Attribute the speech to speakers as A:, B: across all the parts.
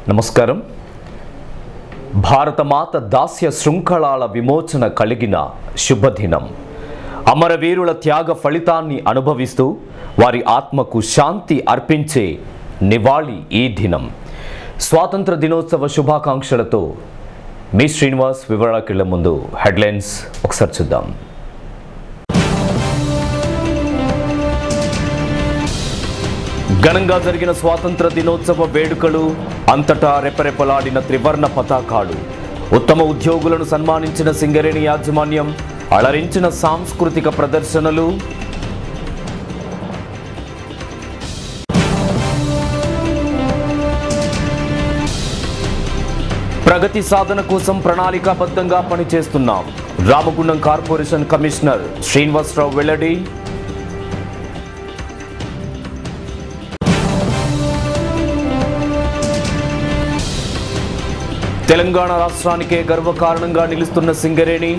A: నమస్కారం. భారతమాత దాస్య శృంఖలాల విమోచన కలిగిన శుభదినం. అమరవీరుల త్యాగ ఫలితాన్ని అనుభవిస్తూ వారి ఆత్మకు శాంతి అర్పించే నివాళి ఈ దినం. స్వాతంత్ర దినోత్సవ శుభాకాంక్షలతో మీ శ్రీనివాస్. వివరాలకెళ్లే ముందు హెడ్లైన్స్ ఒకసారి చూద్దాం. ఘనంగా జరిగిన స్వాతంత్ర దినోత్సవ వేడుకలు. అంతటా రెపరెపలాడిన త్రివర్ణ పతాకాలు. ఉత్తమ ఉద్యోగులను సన్మానించిన సింగరేణి యాజమాన్యం. అలరించిన సాంస్కృతిక ప్రదర్శనలు. ప్రగతి సాధన కోసం ప్రణాళికాబద్ధంగా పనిచేస్తున్నాం. రామగుండం కార్పొరేషన్ కమిషనర్ శ్రీనివాసరావు వెల్లడి. తెలంగాణ రాష్ట్రానికే గర్వకారణంగా నిలుస్తున్న సింగరేణి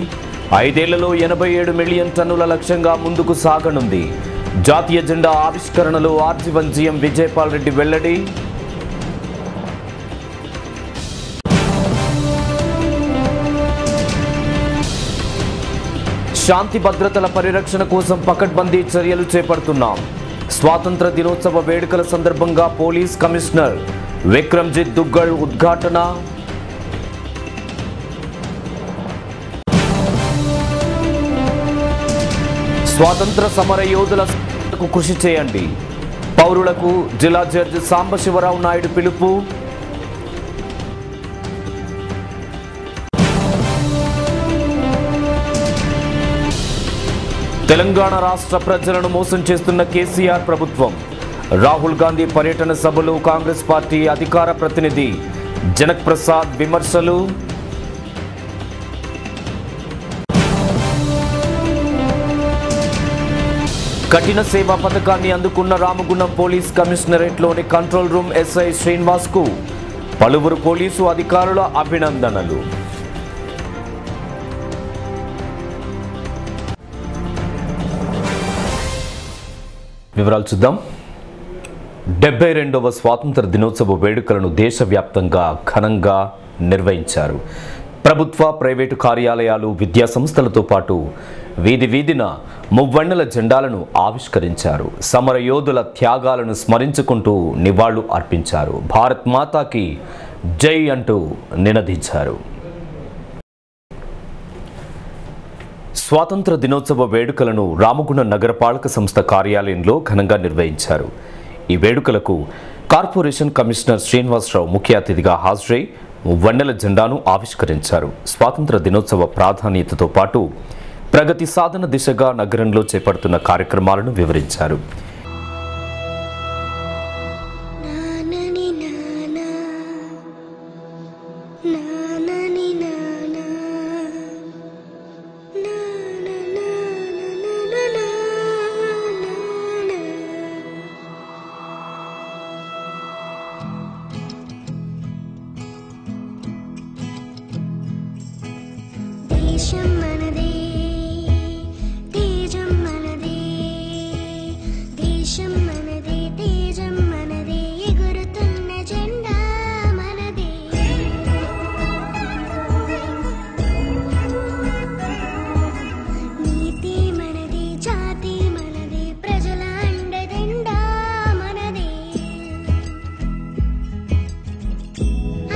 A: 5 ఏళ్లలో 87 మిలియన్ టన్నుల లక్ష్యంగా ముందుకు సాగనుంది. జాతీయ జెండా ఆవిష్కరణలో ఆర్జీవన్ జీఎం విజయపాల్ రెడ్డి వెల్లడి. శాంతి భద్రతల పరిరక్షణ కోసం పకడ్బందీ చర్యలు చేపడుతున్నాం. స్వాతంత్ర దినోత్సవ వేడుకల సందర్భంగా పోలీస్ కమిషనర్ విక్రమ్జిత్ దుగ్గల్ ఉద్ఘాటన. స్వాతంత్ర సమర యోధులకు కృషి చేయండి. పౌరులకు జిల్లా జడ్జి సాంబశివరావు నాయుడు పిలుపు. తెలంగాణ రాష్ట్ర ప్రజలను మోసం చేస్తున్న కేసీఆర్ ప్రభుత్వం. రాహుల్ గాంధీ పర్యటన సభలో కాంగ్రెస్ పార్టీ అధికార ప్రతినిధి జనక్ ప్రసాద్ విమర్శలు. కఠిన సేవా పథకాన్ని అందుకున్న రామగుండం పోలీస్ కమిషనరేట్లోని కంట్రోల్ రూమ్ ఎస్ఐ శ్రీనివాస్కు పలువురు పోలీసు అధికారుల అభినందనలు. వివరాలు చూద్దాం. 72వ స్వాతంత్ర దినోత్సవ వేడుకలను దేశవ్యాప్తంగా ఘనంగా నిర్వహించారు. ప్రభుత్వ, ప్రైవేటు కార్యాలయాలు, విద్యా సంస్థలతో పాటు వీధి వీధిన మువ్వన్నెల జెండాలను ఆవిష్కరించారు. సమర యోధుల త్యాగాలను స్మరించుకుంటూ నివాళులు అర్పించారు. భారత్ మాతాకి జై అంటూ నినదించారు. స్వాతంత్ర దినోత్సవ వేడుకలను రామగుండం నగరపాలక సంస్థ కార్యాలయంలో ఘనంగా నిర్వహించారు. ఈ వేడుకలకు కార్పొరేషన్ కమిషనర్ శ్రీనివాసరావు ముఖ్య అతిథిగా హాజరై వన్నెల జెండాను ఆవిష్కరించారు. స్వాతంత్ర దినోత్సవ ప్రాధాన్యతతో పాటు ప్రగతి సాధన దిశగా నగరంలో చేపడుతున్న కార్యక్రమాలను వివరించారు.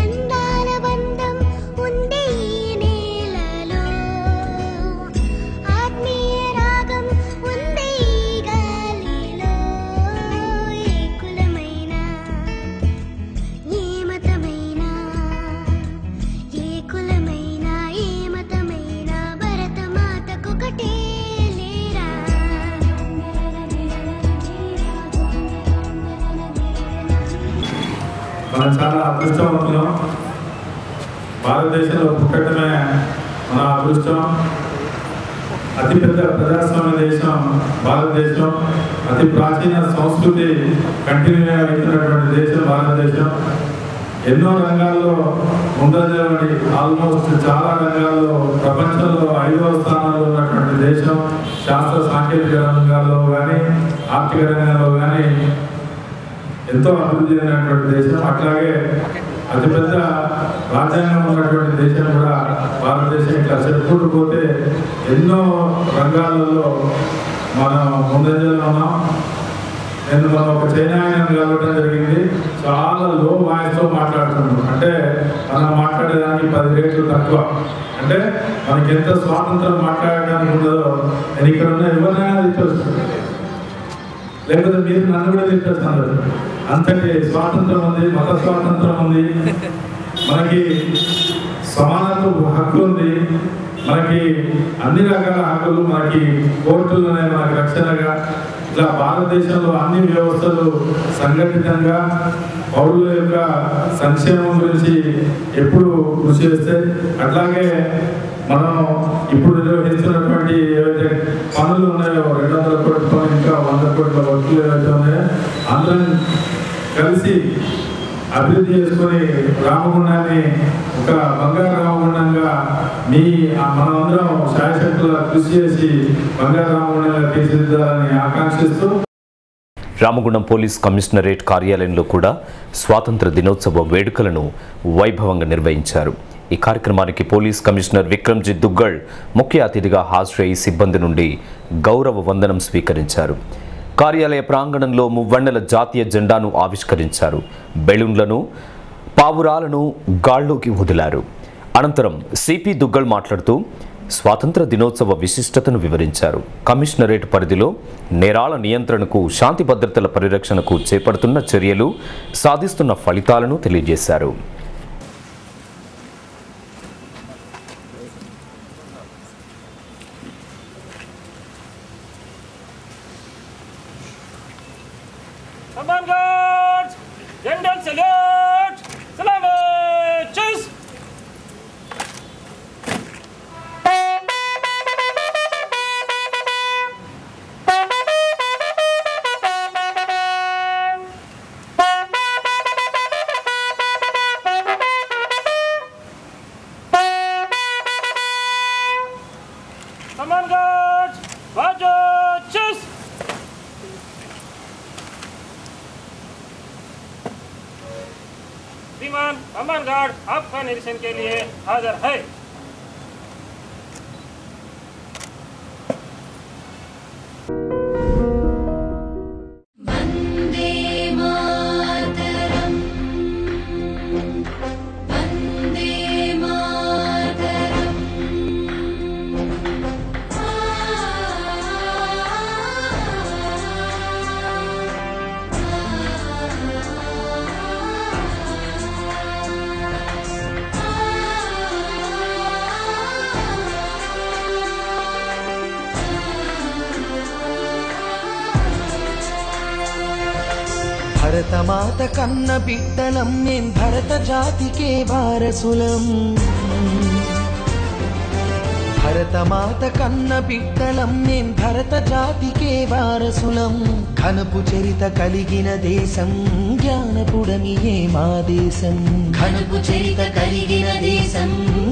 B: అందాల బంధం ఉంది ఈ నేలలో. మనం చాలా అదృష్టవంతులం. భారతదేశంలో పుట్టడమే మన అదృష్టం. అతిపెద్ద ప్రజాస్వామ్య దేశం భారతదేశం. అతి ప్రాచీన సంస్కృతి కంటిన్యూ అవుతున్నటువంటి దేశం భారతదేశం. ఎన్నో రంగాల్లో ముందంజలోని ఆల్మోస్ట్ చాలా రంగాల్లో ప్రపంచంలో 5వ స్థానంలో ఉన్నటువంటి దేశం. శాస్త్ర సాంకేతిక రంగాల్లో కానీ ఆర్థిక రంగంలో కానీ ఎంతో అభివృద్ధి అయినటువంటి దేశం. అట్లాగే అతిపెద్ద రాజ్యాంగం ఉన్నటువంటి దేశం కూడా భారతదేశం. ఇట్లా చెప్పుకుంటూ పోతే ఎన్నో రంగాలలో మనం ముందంజలో ఉన్నాం. నేను మనం ఒక చైనా కలవడం జరిగింది. చాలా లో వాయిస్తో మాట్లాడుతున్నాం. అంటే మనం మాట్లాడేదానికి 10 రేట్లు తక్కువ. అంటే మనకి ఎంత స్వాతంత్రం మాట్లాడడానికి ఉండదో నేను ఇక్కడ ఉన్న ఎవరినైనా తిట్టొచ్చు, లేకపోతే మీరు నన్ను కూడా తిట్టొచ్చు. అంతటి స్వాతంత్రం ఉంది, మత స్వాతంత్రం ఉంది, మనకి సమానత్వ హక్కు ఉంది, మనకి అన్ని రకాల హక్కులు, మనకి కోర్టులునే మనకి రక్షణగా. ఇట్లా భారతదేశంలో అన్ని వ్యవస్థలు సంఘటితంగా పౌరుల యొక్క సంక్షేమం గురించి ఎప్పుడు కృషి చేస్తాయి. అట్లాగే మనం ఇప్పుడు నిర్వహిస్తున్నటువంటి ఏవైతే పనులు ఉన్నాయో 200 కోట్ల ఇంకా 100 కోట్ల వర్కులు ఏవైతే ఉన్నాయో అందరం కలిసి అభివృద్ధి చేసుకొని రామగుండాన్ని ఒక బంగారు రామగుండంగా మనమందరం శాయశక్తుల కృషి చేసి బంగారు రామగుండంగా తీర్చిదిద్దాలని ఆకాంక్షిస్తూ
A: రామగుండం పోలీస్ కమిషనరేట్ కార్యాలయంలో కూడా స్వాతంత్ర దినోత్సవ వేడుకలను వైభవంగా నిర్వహించారు. ఈ కార్యక్రమానికి పోలీస్ కమిషనర్ విక్రమ్జిత్ దుగ్గల్ ముఖ్య అతిథిగా హాజరై సిబ్బంది నుండి గౌరవ వందనం స్వీకరించారు. కార్యాలయ ప్రాంగణంలో మువ్వన్నెల జాతీయ జెండాను ఆవిష్కరించారు. బెలూన్లను, పావురాలను గాల్లోకి వదిలారు. అనంతరం సిపి దుగ్గల్ మాట్లాడుతూ స్వాతంత్ర దినోత్సవ విశిష్టతను వివరించారు. కమిషనరేట్ పరిధిలో నేరాల నియంత్రణకు, శాంతి భద్రతల పరిరక్షణకు చేపడుతున్న చర్యలు, సాధిస్తున్న ఫలితాలను తెలియజేశారు.
C: Command guards! General salute! Salamat! Cheers! Command guards! Roger! Cheers! श्रीमान कमांड गार्ड आपका निरीक्षण के लिए हाजिर है।
D: భరతమాత కన్న బిడ్డలం మేం భరత జాతికే వారసులం. భరతమాత కన్న బిడ్డలం మేం భరత జాతికే వారసులం. ఘనపు చరిత కలిగిన దేశం జ్ఞానపుడమియే మా దేశం. ఘనపు చరిత కలిగిన దేశం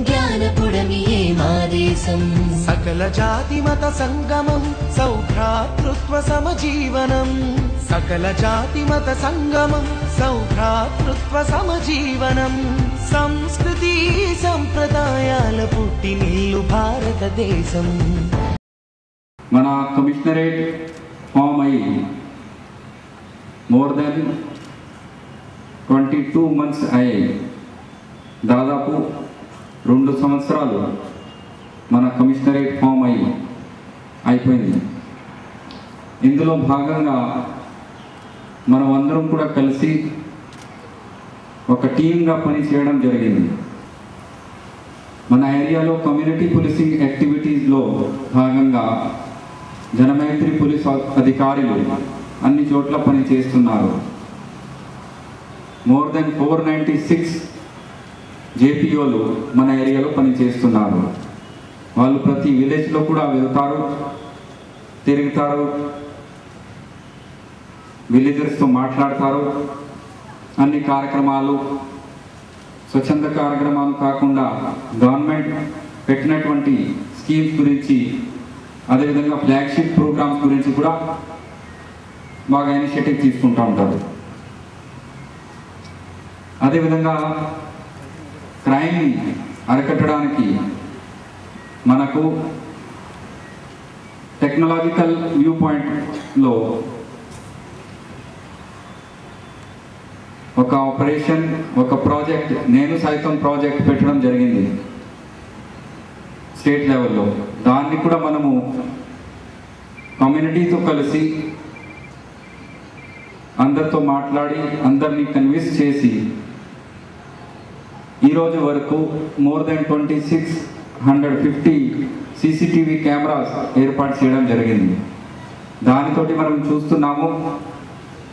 D: జ్ఞానపుడమియే మా దేశం. సకల జాతి మత సంగమం సౌభ్రాతృత్వ సమజీవనం. సకల జాతి మత సంగమం సౌభ్రాతృత్వ సమజీవనం. సంస్కృతి సంప్రదాయాల పుట్టినిల్లు భారతదేశం.
E: మన కమిషనరేట్ ఫామ్ అయ్యి మోర్ దెన్ 22 months అయ్యాయి. దాదాపు 2 సంవత్సరాలు మన కమిషనరేట్ ఫామ్ అయిపోయింది. ఇందులో భాగంగా మనం అందరం కూడా కలిసి ఒక టీమ్గా పనిచేయడం జరిగింది. మన ఏరియాలో కమ్యూనిటీ పోలీసింగ్ యాక్టివిటీస్లో భాగంగా జనమైత్రి పోలీస్ అధికారులు అన్ని చోట్ల పనిచేస్తున్నారు. మోర్ దెన్ 496 జేపీఓలు మన ఏరియాలో పనిచేస్తున్నారు. వాళ్ళు ప్రతి విలేజ్లో కూడా వెళ్తారు, తిరుగుతారు, విలేజర్స్తో మాట్లాడతారు. అన్ని కార్యక్రమాలు, స్వచ్ఛంద కార్యక్రమాలు కాకుండా గవర్నమెంట్ పెట్టినటువంటి స్కీమ్స్ గురించి, అదేవిధంగా ఫ్లాగ్షిప్ ప్రోగ్రామ్స్ గురించి కూడా బాగా ఇనిషియేటివ్ తీసుకుంటూ ఉంటారు. అదేవిధంగా క్రైమ్ని అరికట్టడానికి మనకు టెక్నాలజికల్ వ్యూ పాయింట్లో ఒక ఆపరేషన్, ఒక ప్రాజెక్ట్, నేను సైతం ప్రాజెక్ట్ పెట్టడం జరిగింది స్టేట్ లెవెల్లో. దాన్ని కూడా మనము కమ్యూనిటీతో కలిసి అందరితో మాట్లాడి అందరినీ కన్విన్స్ చేసి ఈరోజు వరకు మోర్ దెన్ 2650 సీసీటీవీ కెమెరాస్ ఏర్పాటు చేయడం జరిగింది. దానితోటి మనం చూస్తున్నాము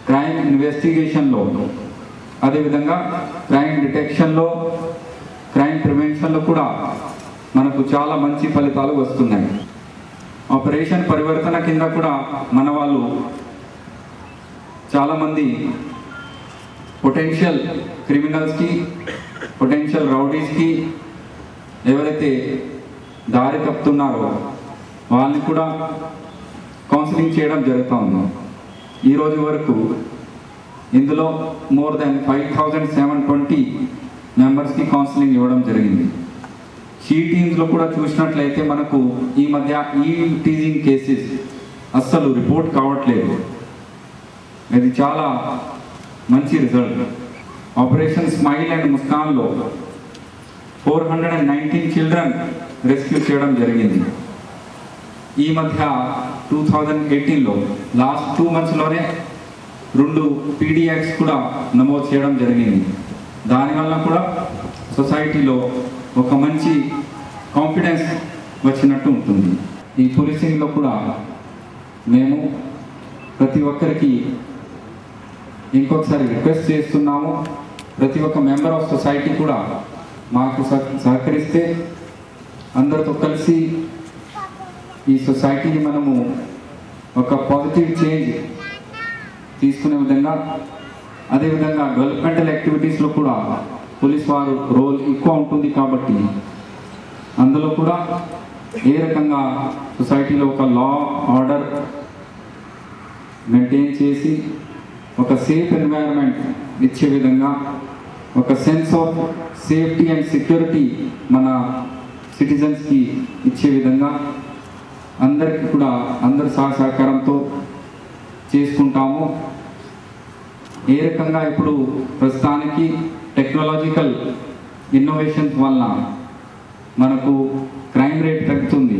E: క్రైమ్ ఇన్వెస్టిగేషన్లో, అదేవిధంగా క్రైమ్ డిటెక్షన్లో, క్రైమ్ ప్రివెన్షన్లో కూడా మనకు చాలా మంచి ఫలితాలు వస్తున్నాయి. ఆపరేషన్ పరివర్తన కింద కూడా మన వాళ్ళు చాలామంది పొటెన్షియల్ క్రిమినల్స్కి, పొటెన్షియల్ రౌడీస్కి ఎవరైతే దారి తప్పుతున్నారో వాళ్ళని కూడా కౌన్సిలింగ్ చేయడం జరుగుతుంది. ఈరోజు వరకు ఇందులో మోర్ దెన్ 5720 మెంబర్స్కి కౌన్సిలింగ్ ఇవ్వడం జరిగింది. షీ టీమ్స్లో కూడా చూసినట్లయితే మనకు ఈ మధ్య ఈ టీజింగ్ కేసెస్ అస్సలు రిపోర్ట్ కావట్లేదు. ఇది చాలా మంచి రిజల్ట్. ఆపరేషన్ స్మైల్ అండ్ ముస్కాన్లో 419 చిల్డ్రన్ రెస్క్యూ చేయడం జరిగింది. ఈ మధ్య 2018లో లాస్ట్ 2 monthsలోనే 2 పీడియాక్స్ కూడా నమోదు చేయడం జరిగింది. దానివల్ల కూడా సొసైటీలో ఒక మంచి కాన్ఫిడెన్స్ వచ్చినట్టు ఉంటుంది. ఈ పోలీసింగ్లో కూడా మేము ప్రతి ఒక్కరికి ఇంకొకసారి రిక్వెస్ట్ చేస్తున్నాము, ప్రతి ఒక్క మెంబర్ ఆఫ్ సొసైటీ కూడా మాకు సహకరిస్తే అందరితో కలిసి ఈ సొసైటీని మనము ఒక పాజిటివ్ చేంజ్ తీసుకునే విధంగా, అదేవిధంగా డెవలప్మెంటల్ యాక్టివిటీస్లో కూడా పోలీస్ వారు రోల్ ఎక్కువ ఉంటుంది కాబట్టి అందులో కూడా ఏ రకంగా సొసైటీలో ఒక లా ఆర్డర్ మెయింటైన్ చేసి ఒక సేఫ్ ఎన్వైరన్మెంట్ ఇచ్చే విధంగా, ఒక sense of safety and security మన సిటిజన్స్కి ఇచ్చే విధంగా అందరికీ కూడా అందరి సహకారంతో చేసుకుంటాము. ఏ రకంగా ఇప్పుడు ప్రస్తుతానికి టెక్నాలజికల్ ఇన్నోవేషన్స్ వలన మనకు క్రైమ్ రేట్ తగ్గుతుంది.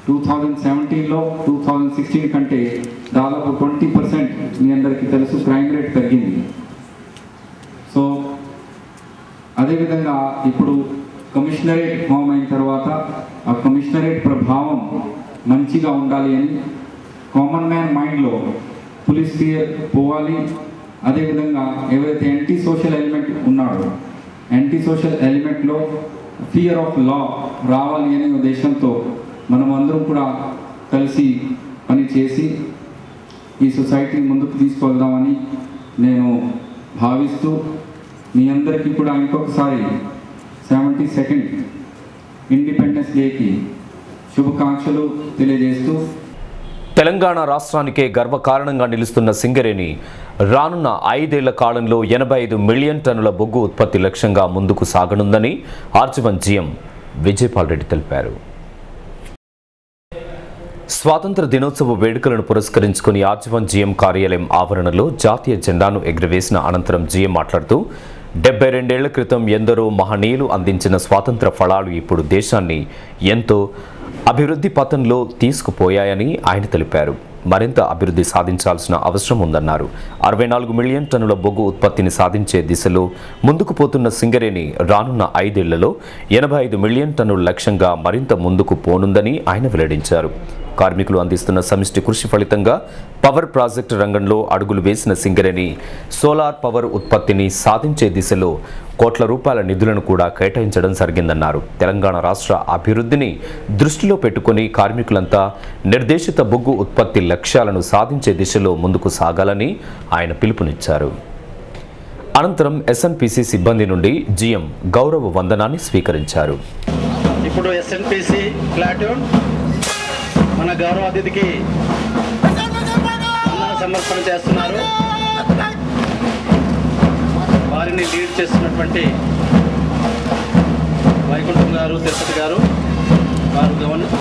E: 2017లో 2016 కంటే దాదాపు 20% మీ అందరికీ తెలుసు క్రైమ్ రేట్ తగ్గింది. సో అదేవిధంగా ఇప్పుడు కమిషనరేట్ ఫామ్ అయిన తర్వాత ఆ కమిషనరేట్ ప్రభావం మంచిగా ఉండాలి అని కామన్ మ్యాన్ మైండ్లో పోలీస్ ఫియర్ పోవాలి. అదేవిధంగా ఎవరైతే యాంటీ సోషల్ ఎలిమెంట్ ఉన్నాడో యాంటీ సోషల్ ఎలిమెంట్లో ఫియర్ ఆఫ్ లా రావాలి అనే ఉద్దేశంతో మనం అందరం కూడా కలిసి పనిచేసి ఈ సొసైటీని ముందుకు తీసుకెళ్దామని నేను భావిస్తూ మీ అందరికీ కూడా ఇంకొకసారి 72nd ఇండిపెండెన్స్ డేకి శుభాకాంక్షలు తెలియజేస్తూ,
A: తెలంగాణ రాష్ట్రానికే గర్వకారణంగా నిలుస్తున్న సింగరేణి రానున్న 5 ఏళ్ల కాలంలో 85 మిలియన్ టన్నుల బొగ్గు ఉత్పత్తి లక్ష్యంగా ముందుకు సాగనుందని ఆర్జీవన్ జీఎం విజయపాల్ రెడ్డి తెలిపారు. స్వాతంత్ర దినోత్సవ వేడుకలను పురస్కరించుకుని ఆర్జీవన్ జీఎం కార్యాలయం ఆవరణలో జాతీయ జెండాను ఎగురవేసిన అనంతరం జీఎం మాట్లాడుతూ 72 ఏళ్ల క్రితం ఎందరో మహనీయులు అందించిన స్వాతంత్ర ఫలాలు ఇప్పుడు దేశాన్ని ఎంతో అభివృద్ధి పథంలో తీసుకుపోయాయని ఆయన తెలిపారు. మరింత అభివృద్ధి సాధించాల్సిన అవసరం ఉందన్నారు. 64 మిలియన్ టన్నుల బొగ్గు ఉత్పత్తిని సాధించే దిశలో ముందుకు పోతున్న సింగరేణి రానున్న 5 ఏళ్లలో 85 మిలియన్ టన్నుల లక్ష్యంగా మరింత ముందుకు పోనుందని ఆయన వెల్లడించారు. కార్మికులు అందిస్తున్న సమిష్టి కృషి ఫలితంగా పవర్ ప్రాజెక్టు రంగంలో అడుగులు వేసిన సింగరేణి సోలార్ పవర్ ఉత్పత్తిని సాధించే దిశలో కోట్ల రూపాయల నిధులను కూడా కేటాయించడం జరిగిందన్నారు. తెలంగాణ రాష్ట్ర అభివృద్ధిని దృష్టిలో పెట్టుకుని కార్మికులంతా నిర్దేశిత బొగ్గు ఉత్పత్తి లక్ష్యాలను సాధించే దిశలో ముందుకు సాగాలని ఆయన పిలుపునిచ్చారు. అనంతరం ఎస్ఎన్పిసి సిబ్బంది నుండి జిఎం గౌరవ వందనాన్ని స్వీకరించారు.
F: ఇప్పుడు ఎస్ఎన్పిసి ప్లాటూన్ మన గౌరవ అతిథికి సమర్పణ చేస్తున్నారు. వారిని లీడ్ చేస్తున్నటువంటి వైకుంఠం గారు, తిరుపతి గారు, వారు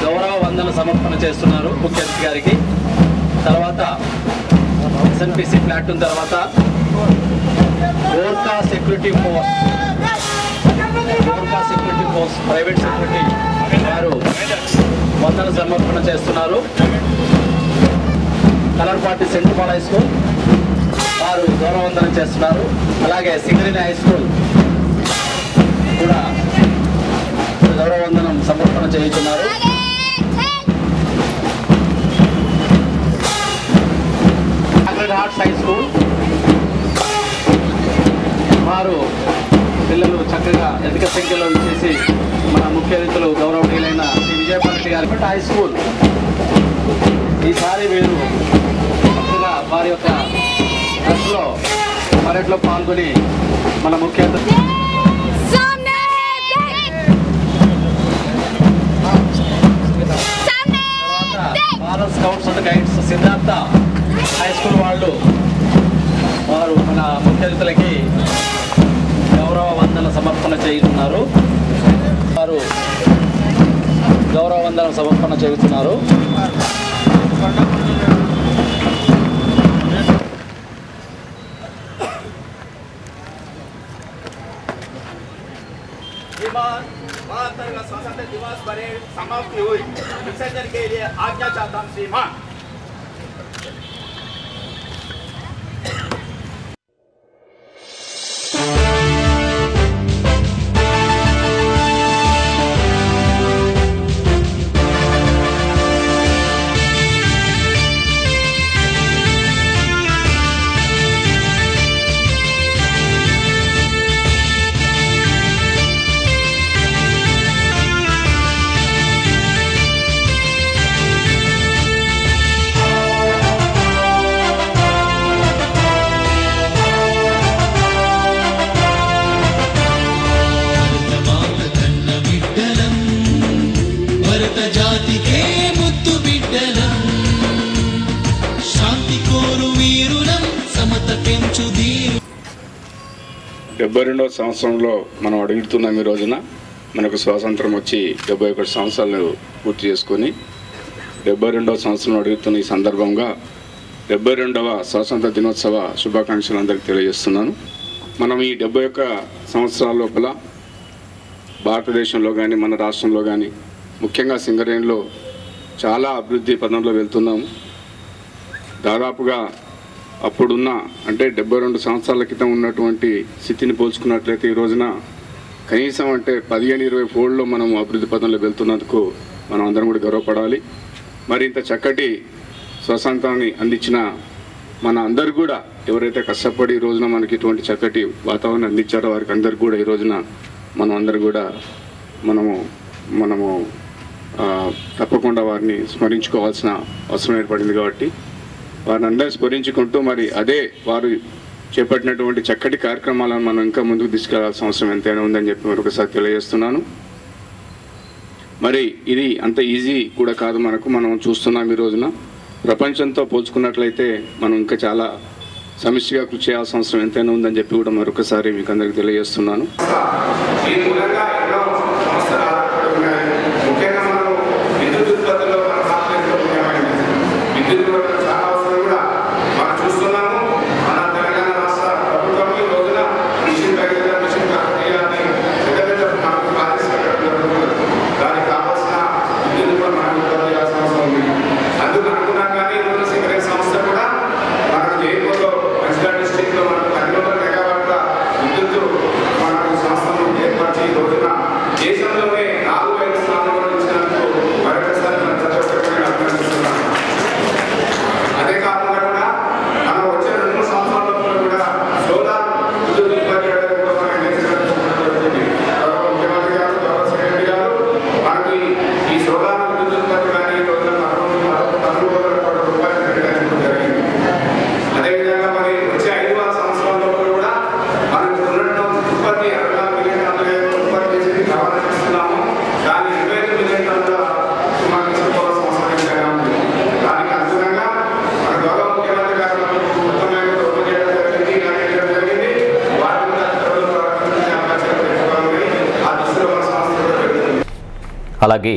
F: గౌరవ వందన సమర్పణ చేస్తున్నారు ముఖ్య అతిథి గారికి. తర్వాత ఎస్ఎన్పిసి ప్లాటూన్ తర్వాత Gorkha security force private security వారు వందన సమర్పణ చేస్తున్నారు. Colour party central high school వారు గౌరవవందనం చేస్తున్నారు. అలాగే సింగరేణి హై స్కూల్ కూడా గౌరవవందనం సమర్పణ చేస్తున్నారు. సాక్రెడ్ హార్ట్స్ హై స్కూల్ వారు పిల్లలు చక్కగా అధిక సంఖ్యలో చేసి మన ముఖ్య అతిథులు గౌరవనీయులైన శ్రీ విజయపాటి గారి హై స్కూల్ ఈసారి వీరు చక్కగా వారి యొక్క దశలో పర్యటనలో పాల్గొని మన ముఖ్య అతిథి Bharat scouts and guides Siddhartha high school వారు మన ముఖ్య అతిథులకి గౌరవ వందన సమర్పణ చేస్తున్నారు. వారు గౌరవ వందన సమర్పణ చేస్తున్నారు.
G: स्वतंत्रता दिवस परेड समाप्ति हुई। विसर्जन के लिए आज्ञा चाहता हूँ श्रीमान।
H: సంవత్సరంలో మనం అడుగుతున్నాం. ఈ రోజున మనకు స్వాతంత్రం వచ్చి 71 సంవత్సరాలు పూర్తి చేసుకొని 72వ సంవత్సరం అడుగుతున్న ఈ సందర్భంగా 72వ స్వాతంత్ర దినోత్సవ శుభాకాంక్షలు అందరికీ తెలియజేస్తున్నాను. మనం ఈ 71 సంవత్సరాల లోపల భారతదేశంలో కానీ మన రాష్ట్రంలో కానీ ముఖ్యంగా సింగరేణిలో చాలా అభివృద్ధి పదంలో వెళ్తున్నాము. దాదాపుగా అప్పుడున్న అంటే 72 సంవత్సరాల క్రితం ఉన్నటువంటి స్థితిని పోల్చుకున్నట్లయితే ఈ రోజున కనీసం అంటే 15-20 ఫోల్డ్లో మనం అభివృద్ధి పదంలో వెళ్తున్నందుకు మనం అందరం కూడా గర్వపడాలి. మరి ఇంత చక్కటి స్వతంత్రాన్ని అందించిన మన అందరు కూడా ఎవరైతే కష్టపడి ఈ రోజున మనకి ఇటువంటి చక్కటి వాతావరణం అందించారో వారికి అందరు కూడా ఈ రోజున మనం అందరు కూడా మనము తప్పకుండా వారిని స్మరించుకోవాల్సిన అవసరం ఏర్పడింది. కాబట్టి వారిని అందరూ స్మరించుకుంటూ మరి అదే వారు చేపట్టినటువంటి చక్కటి కార్యక్రమాలను మనం ఇంకా ముందుకు తీసుకెళ్లాల్సిన అవసరం ఎంతైనా ఉందని చెప్పి మరొకసారి తెలియజేస్తున్నాను. మరి ఇది అంత ఈజీ కూడా కాదు. మనం చూస్తున్నాం ఈ రోజున ప్రపంచంతో పోల్చుకున్నట్లయితే మనం ఇంకా చాలా సమిష్టిగా కృషి చేయాల్సిన అవసరం ఎంతైనా ఉందని చెప్పి కూడా మరొకసారి మీకు అందరికీ తెలియజేస్తున్నాను.
B: డిస్ట్రిక్ట్లో మనకు 10 మెగావాట్ల విద్యుత్ మనకు సంస్థను ఏర్పరిచి
A: అలాగే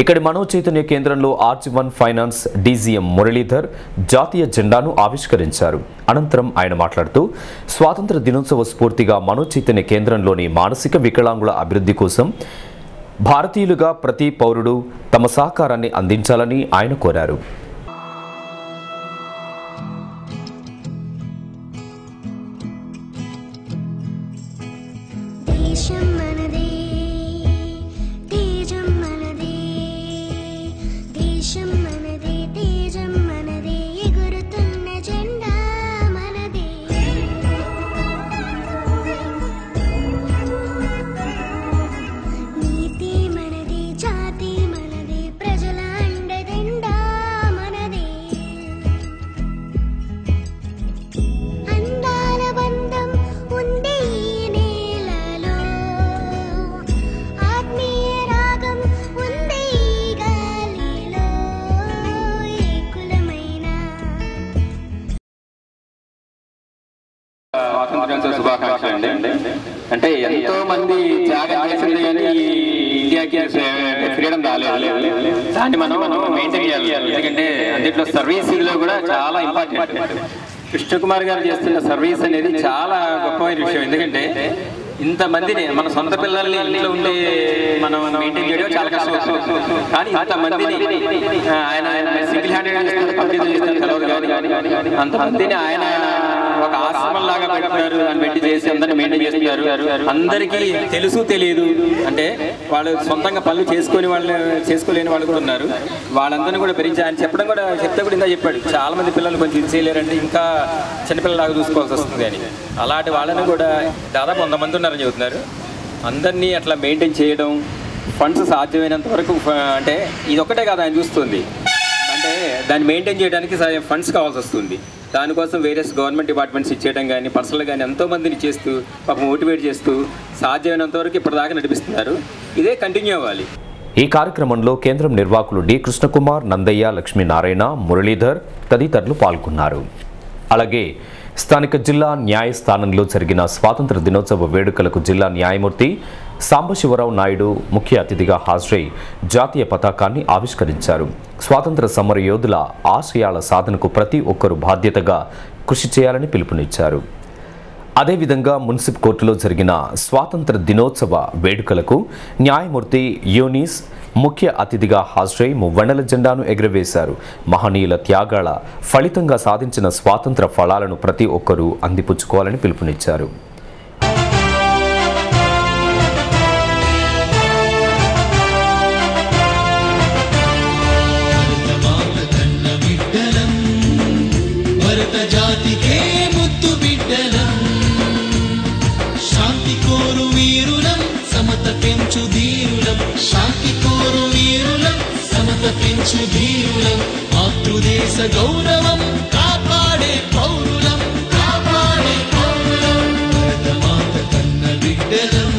A: ఇక్కడి మనోచైతన్య కేంద్రంలో ఆర్చి1 ఫైనాన్స్ డీజీఎం మురళీధర్ జాతీయ జెండాను ఆవిష్కరించారు. అనంతరం ఆయన మాట్లాడుతూ స్వాతంత్ర దినోత్సవ స్ఫూర్తిగా మనోచైతన్య కేంద్రంలోని మానసిక వికలాంగుల అభివృద్ధి కోసం భారతీయులుగా ప్రతి పౌరుడు తమ సహకారాన్ని అందించాలని ఆయన కోరారు.
E: స్వాతంత్ర్యోత్సవ శుభాకాంక్షలు అండి. అంటే ఎంతో మంది త్యాగం చేసింది కానీ ఇండియాకి ఫ్రీడమ్ రాలేదు. దాన్ని మనం మెయింటైన్ చేయాలి. ఎందుకంటే అందులో సర్వీస్ లో కూడా చాలా ఇంపార్టెంట్. కృష్ణకుమార్ గారు చేస్తున్న సర్వీస్ అనేది చాలా గొప్పమైన విషయం. ఎందుకంటే ఇంతమందిని మన సొంత పిల్లల్ని ఇంట్లో ఉండి మనం మెయింటైన్ చేయడం చాలా కష్టం. కానీ ఇంతమందిని ఆయన సింగిల్ హ్యాండెడ్ కంప్లీట్ చేస్తున్న తెలవదు. కానీ అంతమందిని ఆయన ఒక ఆశ్రమం లాగా పెట్టుకున్నారు. దాన్ని పెట్టి చేసి అందరిని మెయింటైన్ చేస్తున్నారు. అందరికీ తెలుసు తెలియదు అంటే వాళ్ళు సొంతంగా పనులు చేసుకోలేని వాళ్ళు కూడా ఉన్నారు. వాళ్ళందరినీ కూడా పెరించి ఆయన చెప్పడం కూడా చెప్తే కూడా ఇందా చెప్పాడు, చాలా మంది పిల్లలు కొంచెం ఇది చేయలేరంటే ఇంకా చిన్నపిల్లలాగా చూసుకోవాల్సి వస్తుంది అని. అలాంటి వాళ్ళని కూడా దాదాపు 100 మంది ఉన్నారని చెబుతున్నారు. అందరినీ అట్లా మెయింటైన్ చేయడం, ఫండ్స్ సాధ్యమైనంత వరకు అంటే ఇది ఒక్కటే కాదు ఆయన చూస్తుంది. అంటే దాన్ని మెయింటైన్ చేయడానికి ఫండ్స్ కావాల్సి వస్తుంది. దానికోసం వేరియస్ గవర్నమెంట్ డిపార్ట్మెంట్స్ ఇచ్చేయడం కానీ పర్సనల్ కానీ ఎంతోమందిని చేస్తూ పాపం మోటివేట్ చేస్తూ సాధ్యమైనంత వరకు ఇప్పటిదాకా నడిపిస్తున్నారు. ఇదే కంటిన్యూ అవ్వాలి.
A: ఈ కార్యక్రమంలో కేంద్రం నిర్వాహకులు డి కృష్ణకుమార్, నందయ్య, లక్ష్మీనారాయణ, మురళీధర్ తదితరులు పాల్గొన్నారు. అలాగే స్థానిక జిల్లా న్యాయస్థానంలో జరిగిన స్వాతంత్ర దినోత్సవ వేడుకలకు జిల్లా న్యాయమూర్తి సాంబశివరావు నాయుడు ముఖ్య అతిథిగా హాజరై జాతీయ పతాకాన్ని ఆవిష్కరించారు. స్వాతంత్ర సమర యోధుల ఆశయాల సాధనకు ప్రతి ఒక్కరూ బాధ్యతగా కృషి చేయాలని పిలుపునిచ్చారు. అదేవిధంగా మున్సిపల్ కోర్టులో జరిగిన స్వాతంత్ర దినోత్సవ వేడుకలకు న్యాయమూర్తి యూనిస్ ముఖ్య అతిథిగా హాజరై మువ్వన్నెల జెండాను ఎగురవేశారు. మహనీయుల త్యాగాల ఫలితంగా సాధించిన స్వాతంత్ర ఫలాలను ప్రతి ఒక్కరూ అందిపుచ్చుకోవాలని పిలుపునిచ్చారు.
D: మాతృదేశ గౌరవం కాపాడే పౌరులం, కాపాడే పౌరులం, భరతమాత కన్న బిడ్డలం.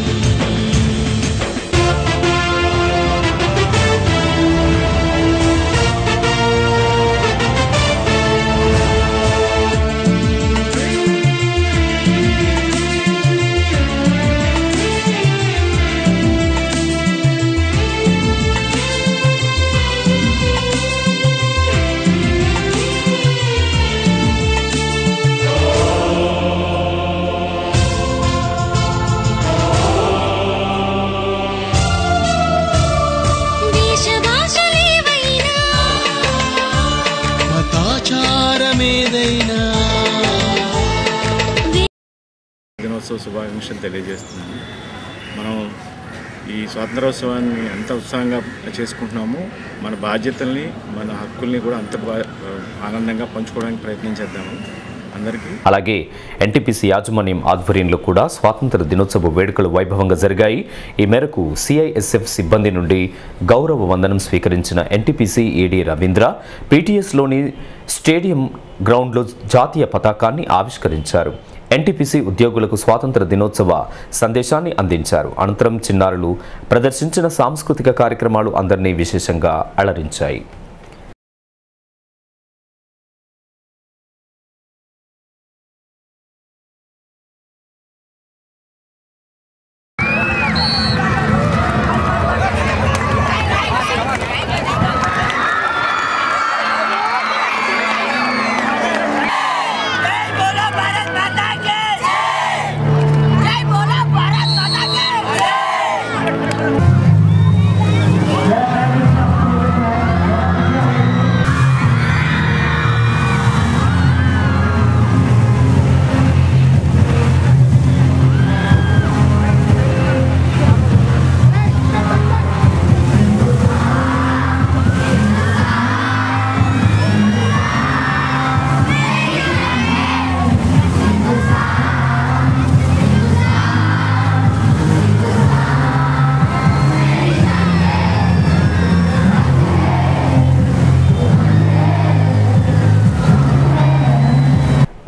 B: దినోత్సవ శుభాకాంక్షలు తెలియజేస్తున్నాము. మనం ఈ స్వాతంత్రోత్సవాన్ని ఎంత ఉత్సాహంగా చేసుకుంటున్నామో మన బాధ్యతల్ని మన హక్కుల్ని కూడా అంత ఆనందంగా పంచుకోవడానికి ప్రయత్నం చేద్దాము అందరికీ.
A: అలాగే ఎన్టీపీసీ యాజమాన్యం ఆధ్వర్యంలో కూడా స్వాతంత్ర దినోత్సవ వేడుకలు వైభవంగా జరిగాయి. ఈ మేరకు సిఐఎస్ఎఫ్ సిబ్బంది నుండి గౌరవ వందనం స్వీకరించిన ఎన్టీపీసీ ఈడీ రవీంద్ర పీటీఎస్లోని స్టేడియం గ్రౌండ్లో జాతీయ పతాకాన్ని ఆవిష్కరించారు. ఎన్టీపీసీ ఉద్యోగులకు స్వాతంత్ర దినోత్సవ సందేశాన్ని అందించారు. అనంతరం చిన్నారులు ప్రదర్శించిన సాంస్కృతిక కార్యక్రమాలు అందరినీ విశేషంగా అలరించాయి.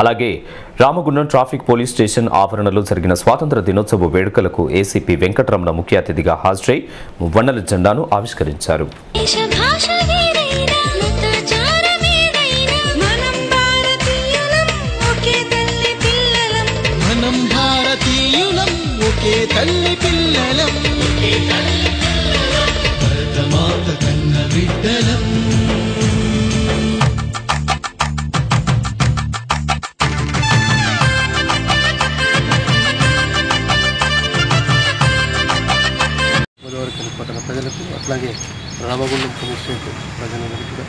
A: అలాగే రామగుండం ట్రాఫిక్ పోలీస్ స్టేషన్ ఆవరణలో జరిగిన స్వాతంత్ర దినోత్సవ వేడుకలకు ఏసీపీ వెంకటరమణ ముఖ్య అతిథిగా హాజరై వన్నెల జెండాను ఆవిష్కరించారు.
I: పట్టణ ప్రజలకు అట్లాగే రామగుండం కమిషనరేట్ ప్రజలందరికీ కూడా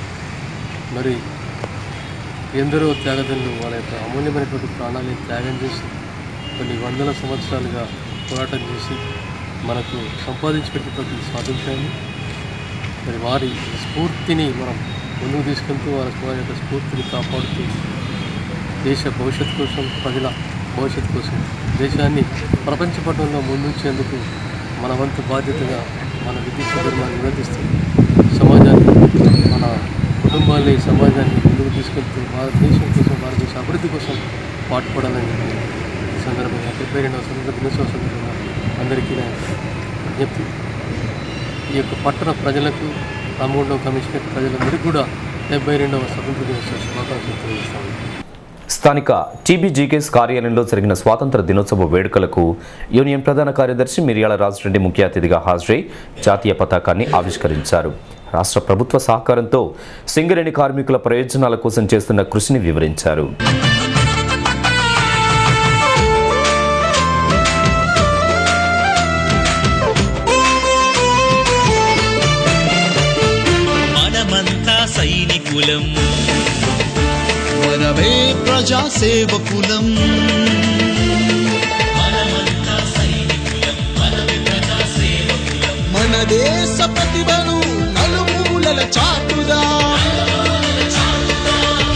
I: మరి ఎందరో త్యాగదనులు వాళ్ళ యొక్క అమూల్యమైనటువంటి ప్రాణాన్ని త్యాగం చేసి కొన్ని వందల సంవత్సరాలుగా పోరాటం చేసి మనకు సంపాదించిపెట్టినటువంటి స్వాతంత్ర్యాన్ని మరి వారి స్ఫూర్తిని మనం ముందుకు తీసుకెళ్తూ వారి యొక్క స్ఫూర్తిని కాపాడుతూ దేశ భవిష్యత్తు కోసం ప్రజల భవిష్యత్తు కోసం దేశాన్ని ప్రపంచ పటంలో ముందుంచేందుకు మన వంతు బాధ్యతగా మన విద్యుత్ ధర్మాన్ని నిర్వర్తిస్తూ సమాజాన్ని మన కుటుంబాన్ని సమాజాన్ని ముందుకు తీసుకెళ్తూ భారతదేశం కోసం భారతదేశ అభివృద్ధి కోసం పాటుపడాలని చెప్పి ఈ సందర్భంగా 72వ స్వతంత్ర దినోత్సవ సందర్భంగా అందరికీ విజ్ఞప్తి. ఈ యొక్క పట్టణ ప్రజలకు రామగుండం కమిషనరేట్ ప్రజలందరికీ కూడా 72వ స్వతంత్ర దినోత్సవ శుభాకాంక్షలు తెలియజేస్తాము.
A: స్థానిక టీబీజీకేఎస్ కార్యాలయంలో జరిగిన స్వాతంత్ర దినోత్సవ వేడుకలకు యూనియన్ ప్రధాన కార్యదర్శి మిర్యాల రాజరెడ్డి ముఖ్య అతిథిగా హాజరై జాతీయ పతాకాన్ని ఆవిష్కరించారు. రాష్ట్ర ప్రభుత్వ సహకారంతో సింగరేణి కార్మికుల ప్రయోజనాల కోసం చేస్తున్న కృషిని వివరించారు.
D: మనమంతా సైనికులం, మనమే ప్రజా సేవకులం. మనమంతా సైనికులం, మనమే ప్రజా సేవకులం. మన దేశ ప్రతిభను నలుమూలల చాటుదా,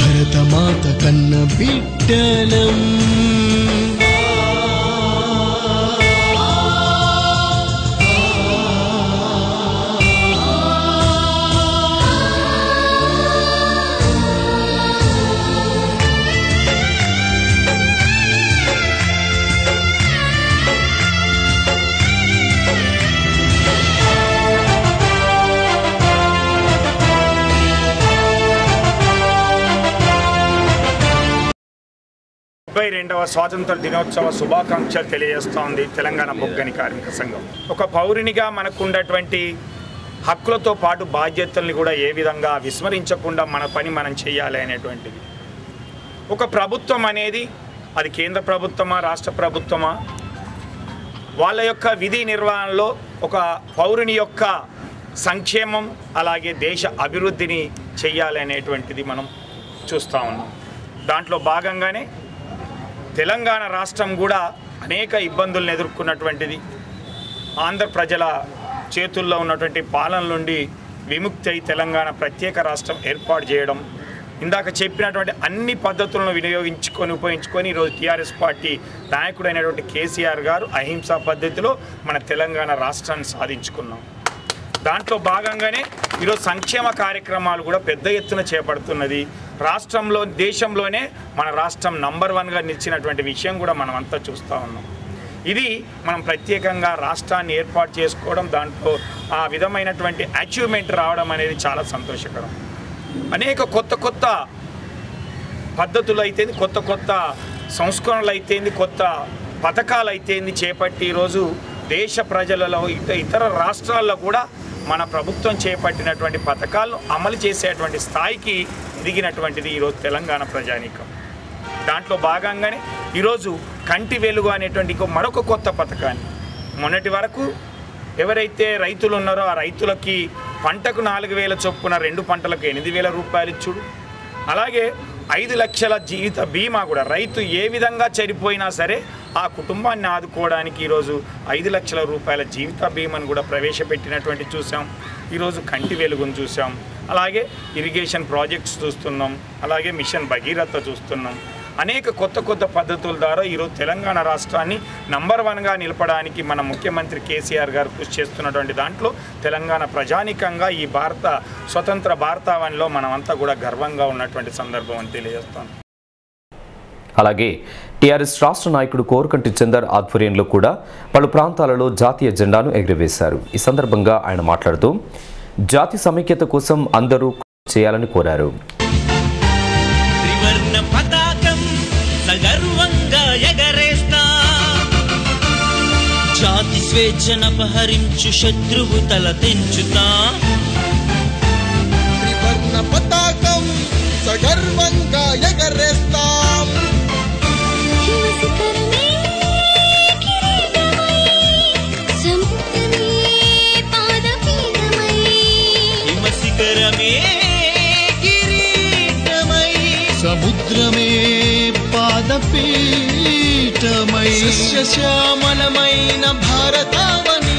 D: భరతమాత కన్న బిడ్డలం.
J: రెండవ స్వాతంత్ర దినోత్సవ శుభాకాంక్షలు తెలియజేస్తోంది తెలంగాణ బొగ్గని కార్మిక సంఘం. ఒక పౌరునిగా మనకు ఉన్నటువంటి హక్కులతో పాటు బాధ్యతల్ని కూడా ఏ విధంగా విస్మరించకుండా మన పని మనం చేయాలి అనేటువంటిది. ఒక ప్రభుత్వం అనేది అది కేంద్ర ప్రభుత్వమా రాష్ట్ర ప్రభుత్వమా వాళ్ళ యొక్క విధి నిర్వహణలో ఒక పౌరుని యొక్క సంక్షేమం అలాగే దేశ అభివృద్ధిని చెయ్యాలి అనేటువంటిది మనం చూస్తూ ఉన్నాం. దాంట్లో భాగంగానే తెలంగాణ రాష్ట్రం కూడా అనేక ఇబ్బందులను ఎదుర్కొన్నటువంటిది. ఆంధ్ర ప్రజల చేతుల్లో ఉన్నటువంటి పాలన నుండి విముక్తి అయి తెలంగాణ ప్రత్యేక రాష్ట్రం ఏర్పాటు చేయడం, ఇందాక చెప్పినటువంటి అన్ని పద్ధతులను ఉపయోగించుకొని ఈరోజు టీఆర్ఎస్ పార్టీ నాయకుడైనటువంటి కేసీఆర్ గారు అహింసా పద్ధతిలో మన తెలంగాణ రాష్ట్రాన్ని సాధించుకున్నాం. దాంట్లో భాగంగానే ఈరోజు సంక్షేమ కార్యక్రమాలు కూడా పెద్ద ఎత్తున చేపడుతున్నది. రాష్ట్రంలో దేశంలోనే మన రాష్ట్రం నంబర్ 1గా నిలిచినటువంటి విషయం కూడా మనం అంతా చూస్తూ ఉన్నాం. ఇది మనం ప్రత్యేకంగా రాష్ట్రాన్ని ఏర్పాటు చేసుకోవడం, దాంట్లో ఆ విధమైనటువంటి అచీవ్మెంట్ రావడం అనేది చాలా సంతోషకరం. అనేక కొత్త పద్ధతులు అయితేంది, కొత్త సంస్కరణలు అయితేంది, కొత్త పథకాలు అయితేంది చేపట్టి ఈరోజు దేశ ప్రజలలో ఇతర రాష్ట్రాల్లో కూడా మన ప్రభుత్వం చేపట్టినటువంటి పథకాలను అమలు చేసేటువంటి స్థాయికి ఎదిగినటువంటిది ఈరోజు తెలంగాణ ప్రజానీకం. దాంట్లో భాగంగానే ఈరోజు కంటి వెలుగు అనేటువంటి మరొక కొత్త పథకాన్ని మొన్నటి వరకు ఎవరైతే రైతులు ఉన్నారో ఆ రైతులకి పంటకు 4,000 చొప్పున 2 పంటలకు 8,000 రూపాయలు ఇచ్చుడు, అలాగే 5 లక్షల జీవిత బీమా కూడా రైతు ఏ విధంగా చనిపోయినా సరే ఆ కుటుంబాన్ని ఆదుకోవడానికి ఈరోజు 5 లక్షల రూపాయల జీవిత బీమాను కూడా ప్రవేశపెట్టినటువంటి చూసాం. ఈరోజు కంటి వెలుగును చూసాం, అలాగే ఇరిగేషన్ ప్రాజెక్ట్స్ చూస్తున్నాం, అలాగే మిషన్ భగీరథ చూస్తున్నాం. అనేక కొత్త పద్ధతుల ద్వారా ఈరోజు తెలంగాణ రాష్ట్రాన్ని నంబర్ 1గా నిలపడానికి మన ముఖ్యమంత్రి కేసీఆర్ గారు కృషి చేస్తున్నటువంటి దాంట్లో తెలంగాణ ప్రజానికంగా ఈ స్వతంత్ర భారతావనిలో మనమంతా కూడా గర్వంగా ఉన్నటువంటి సందర్భం అని తెలియజేస్తాను.
A: అలాగే టీఆర్ఎస్ రాష్ట్ర నాయకుడు కోరుకంటి చందర్ ఆధ్వర్యంలో కూడా పలు ప్రాంతాలలో జాతీయ జెండాను ఎగురవేశారు. ఈ సందర్భంగా ఆయన మాట్లాడుతూ జాతి సమైక్యత కోసం అందరూ చేయాలని కోరారు.
K: జాతి స్వేచ్ఛనపహరించు శత్రువు తల తెంచుతా
D: త్రివర్ణ పతాకం సగర్వంగా ఎగరేస్తాం.
K: హిమశిఖరమే కిరీటమై
D: సముద్రమే పాదపీఠమై సస్యశ్యామలమైన భారతావని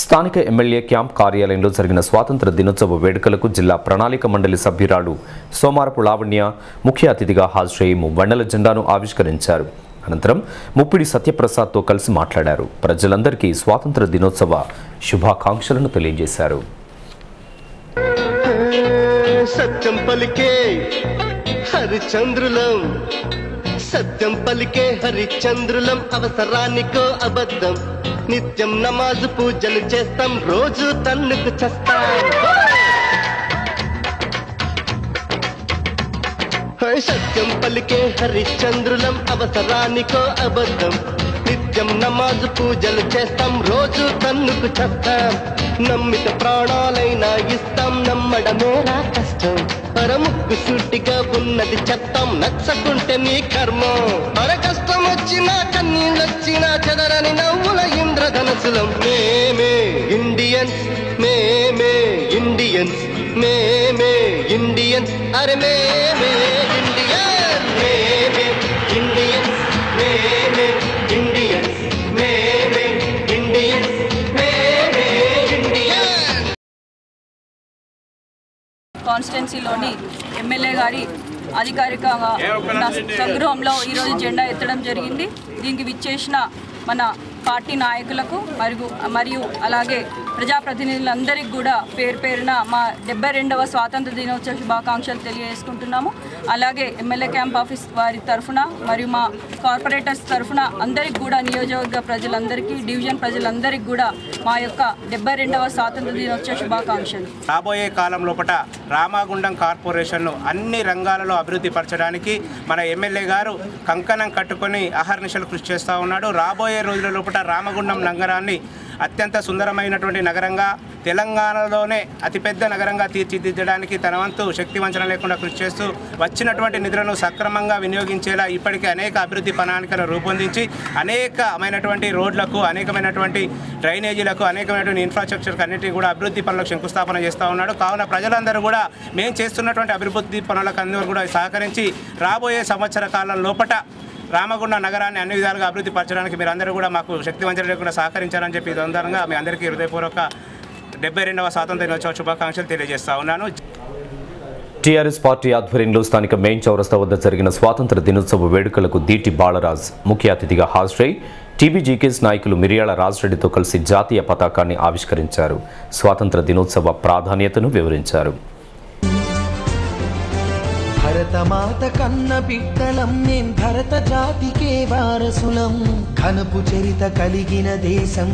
A: స్థానిక ఎమ్మెల్యే క్యాంప్ కార్యాలయంలో జరిగిన స్వాతంత్ర దినోత్సవ వేడుకలకు జిల్లా ప్రణాళిక మండలి సభ్యురాలు సోమారపు లావణ్య ముఖ్య అతిథిగా హాజరై వన్నెల జెండాను ఆవిష్కరించారు. అనంతరం ముప్పిడి సత్యప్రసాద్తో కలిసి మాట్లాడారు. ప్రజలందరికీ స్వాతంత్ర దినోత్సవ శుభాకాంక్షలను తెలియజేశారు.
L: సత్యం పలికే హరిచంద్రులం, సత్యం పలికే హరిచంద్రులం, అవసరానికో అబద్ధం, నిత్యం నమాజు పూజలు చేస్తాం, రోజు తన్నుకు చేస్తాం. సత్యం పలికే హరిచంద్రులం, అవసరానికో అబద్ధం, నిత్యం నమాజు పూజలు చేస్తాం, రోజు తన్నుకు చేస్తాం. నమ్మిత ప్రాణాలైనా ఇస్తాం, నమ్మడమేరా కష్టం, పరముక్కు సూటిగా ఉన్నది చెప్తాం, నచ్చకుంటే నీ కర్మం. అర కష్టం వచ్చినా కన్నీళ్ళొచ్చినా చెదరని నవ్వుల ఇంద్రధనసులం. మేమే ఇండియన్స్, మేమే ఇండియన్స్, మేమే ఇండియన్స్, అరే మేమే ఇండియన్, మేమే ఇండియన్స్, మేమే ఇండియన్స్, మేమే ఇండియన్స్, మేమే ఇండియన్.
M: కాన్స్టిట్యున్సీలోని ఎమ్మెల్యే గారి అధికారికంగా ఉన్న స్వగృహంలో ఈరోజు జెండా ఎత్తడం జరిగింది. దీనికి విచ్చేసిన మన పార్టీ నాయకులకు మరియు అలాగే ప్రజాప్రతినిధులందరికీ కూడా పేరు పేరున మా 72వ స్వాతంత్ర దినోత్సవ శుభాకాంక్షలు తెలియజేసుకుంటున్నాము. అలాగే ఎమ్మెల్యే క్యాంప్ ఆఫీస్ వారి తరఫున మరియు మా కార్పొరేటర్స్ తరఫున అందరికి కూడా నియోజకవర్గ ప్రజలందరికీ, డివిజన్ ప్రజలందరికీ కూడా మా యొక్క 72వ స్వాతంత్ర దినోత్సవ శుభాకాంక్షలు.
N: రాబోయే కాలం లోపల రామగుండం కార్పొరేషన్ను అన్ని రంగాలలో అభివృద్ధి పరచడానికి మన ఎమ్మెల్యే గారు కంకణం కట్టుకొని అహర్నిశలు కృషి చేస్తూ ఉన్నాడు. రాబోయే రోజుల లోపల రామగుండం నగరాన్ని అత్యంత సుందరమైనటువంటి నగరంగా, తెలంగాణలోనే అతిపెద్ద నగరంగా తీర్చిదిద్దడానికి తన వంతు శక్తి వంచన లేకుండా కృషి చేస్తూ వచ్చినటువంటి నిధులను సక్రమంగా వినియోగించేలా ఇప్పటికే అనేక అభివృద్ధి ప్రణాళికలను రూపొందించి అనేకమైనటువంటి రోడ్లకు, అనేకమైనటువంటి డ్రైనేజీలకు, అనేకమైనటువంటి ఇన్ఫ్రాస్ట్రక్చర్కి అన్నిటికీ కూడా అభివృద్ధి పనులకు శంకుస్థాపన చేస్తూ ఉన్నాడు. కావున ప్రజలందరూ కూడా మేము చేస్తున్నటువంటి అభివృద్ధి పనులకు అందరూ కూడా సహకరించి రాబోయే సంవత్సర కాలం లోపల రామగుండ నగరాన్ని అన్ని విధాలుగా అభివృద్ధి పరచడానికి మీరు అందరూ కూడా మాకు శక్తి వంచన లేకుండా సహకరించారని చెప్పి తొందరగా మీ అందరికీ హృదయపూర్వక 72వ స్వాతంత్ర దినోత్సవ శుభాకాంక్షలు తెలియజేస్తా ఉన్నాను.
A: టీఆర్ఎస్ పార్టీ ఆధ్వర్యంలో స్థానిక మెయిన్ చౌరస్తా వద్ద జరిగిన స్వాతంత్ర దినోత్సవ వేడుకలకు దీటి బాలరాజ్ ముఖ్య అతిథిగా హాజరై టీబీజీకేఎస్ నాయకులు మిరియాల రాజరెడ్డితో కలిసి జాతీయ పతాకాన్ని ఆవిష్కరించారు. స్వాతంత్ర దినోత్సవ ప్రాధాన్యతను వివరించారు.
D: భరతమాత కన్న బిడ్డలం మేం, భరత జాతికే వారసులం, ఘనపు చరిత కలిగిన దేశం,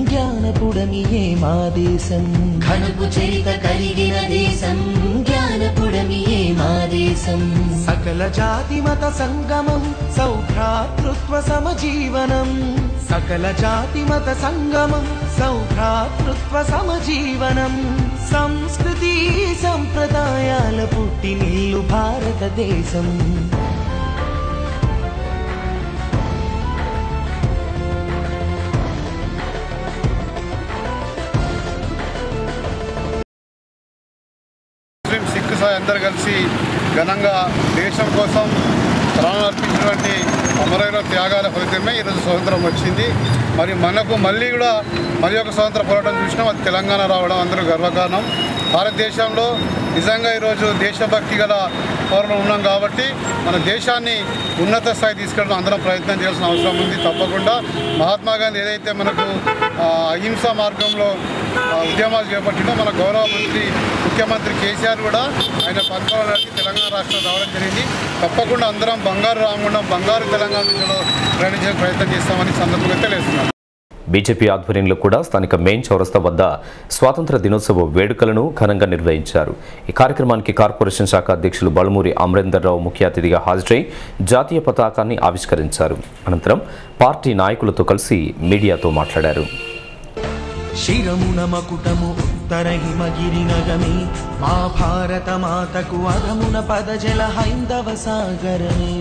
D: జ్ఞానపుడమియే మా దేశం, ఘనపు చరిత కలిగిన దేశం, జ్ఞానపుడమియే మా దేశం. సకల జాతి మత సంగమం, సౌభ్రాతృత్వ సమజీవనం, సకల జాతి మత సంగమం, సౌభ్రాతృత్వ సమజీవనం, సంస్కృతి సంప్రదాయాల పుట్టినిల్లు భారతదేశం.
O: ముస్లిం సిక్ అందరు కలిసి ఘనంగా దేశం కోసం ప్రాణాలు అర్పించినటువంటి అమరవీరుల త్యాగాల ఫలితమే ఈరోజు స్వతంత్రం వచ్చింది. మరి మనకు మళ్ళీ కూడా మరి ఒక స్వతంత్ర పోరాటం చూసినాం, అది తెలంగాణ రావడం అందరూ గర్వకారణం. భారతదేశంలో నిజంగా ఈరోజు దేశభక్తి గల పౌరులు ఉన్నాం కాబట్టి మన దేశాన్ని ఉన్నత స్థాయి తీసుకెళ్ళడం అందరం ప్రయత్నం చేయాల్సిన అవసరం ఉంది. తప్పకుండా మహాత్మా గాంధీ ఏదైతే మనకు అహింసా మార్గంలో ఉద్యమాలు చేపట్టినో మన గౌరవ ముఖ్యమంత్రి కేసీఆర్ కూడా ఆయన పరిపాలనకి తెలంగాణ రాష్ట్రం రావడం జరిగింది. తప్పకుండా అందరం బంగారు రామగుండం బంగారు తెలంగాణ దిశలో ప్రయాణించే ప్రయత్నం చేస్తామని సందర్భంగా తెలియజేస్తున్నాం.
A: బీజేపీ ఆధ్వర్యంలో కూడా స్థానిక మెయిన్ చౌరస్తా వద్ద స్వాతంత్ర దినోత్సవ వేడుకలను ఘనంగా నిర్వహించారు. ఈ కార్యక్రమానికి కార్పొరేషన్ శాఖ అధ్యక్షులు బళమూరి అమరేందర్రావు ముఖ్య అతిథిగా హాజరై జాతీయ పతాకాన్ని ఆవిష్కరించారు. అనంతరం పార్టీ నాయకులతో కలిసి మీడియాతో మాట్లాడారు.
D: శిరమున మకుటము ఉత్తర హిమగిరి నగమే మా భారత మాతకు అధమున పదజల హైందవ సాగరమే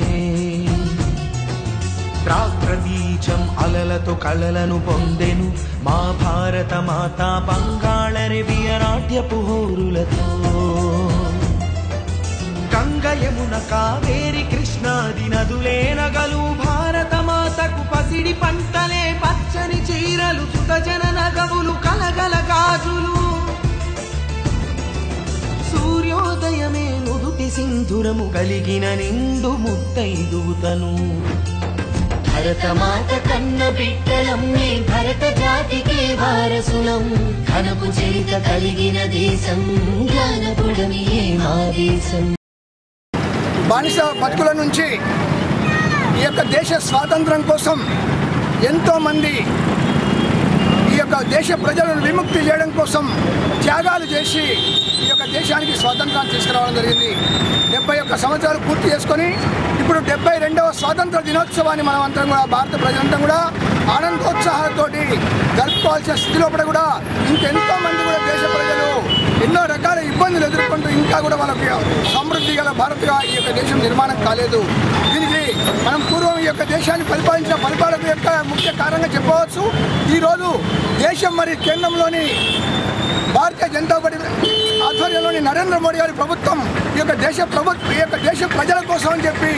D: ప్రాగ్రబీజం అలలతో కళలను పొందెను మా భారత మాత బంగాళరెవియ నాట్యపు హోరులతో గంగ యమున కావేరి కృష్ణాది నదులే నగలు భారత మాతకు పసిడి పంటలే పచ్చని చీరలు సుతజన నగవులు కలగల గాజులు సూర్యోదయమే నుదుటి సింధురము కలిగిన నిండు ముత్తైదుతను భరత మాత కన్న బిడ్డలం మే భరత జాతికే వారసులం ఘనపు చరిత కలిగిన దేశం జ్ఞానపుడమియే మా దేశం.
P: బానిస బతుకుల నుంచి ఈ యొక్క దేశ స్వాతంత్రం కోసం ఎంతోమంది ఈ యొక్క దేశ ప్రజలను విముక్తి చేయడం కోసం త్యాగాలు చేసి ఈ యొక్క దేశానికి స్వాతంత్రాన్ని తీసుకురావడం జరిగింది. 71 సంవత్సరాలు పూర్తి చేసుకొని ఇప్పుడు 72వ స్వాతంత్ర దినోత్సవాన్ని మనమంతా కూడా భారత ప్రజలంతా కూడా ఆనందోత్సాహాలతో జరుపుకోవాల్సిన స్థితిలో కూడా ఇంకెంతో మంది కూడా దేశ ప్రజలు ఎన్నో రకాల ఇబ్బందులు ఎదుర్కొంటూ ఇంకా కూడా వాళ్ళకి సమృద్ధి గల భారత్గా ఈ యొక్క దేశం నిర్మాణం కాలేదు. దీనికి మనం పూర్వం ఈ యొక్క దేశాన్ని పరిపాలించిన పరిపాలన యొక్క ముఖ్య కారణంగా చెప్పవచ్చు. ఈరోజు దేశం మరి కేంద్రంలోని భారతీయ జనతా పార్టీ ఆధ్వర్యంలోని నరేంద్ర మోడీ గారి ప్రభుత్వం ఈ యొక్క దేశ ప్రజల కోసం అని చెప్పి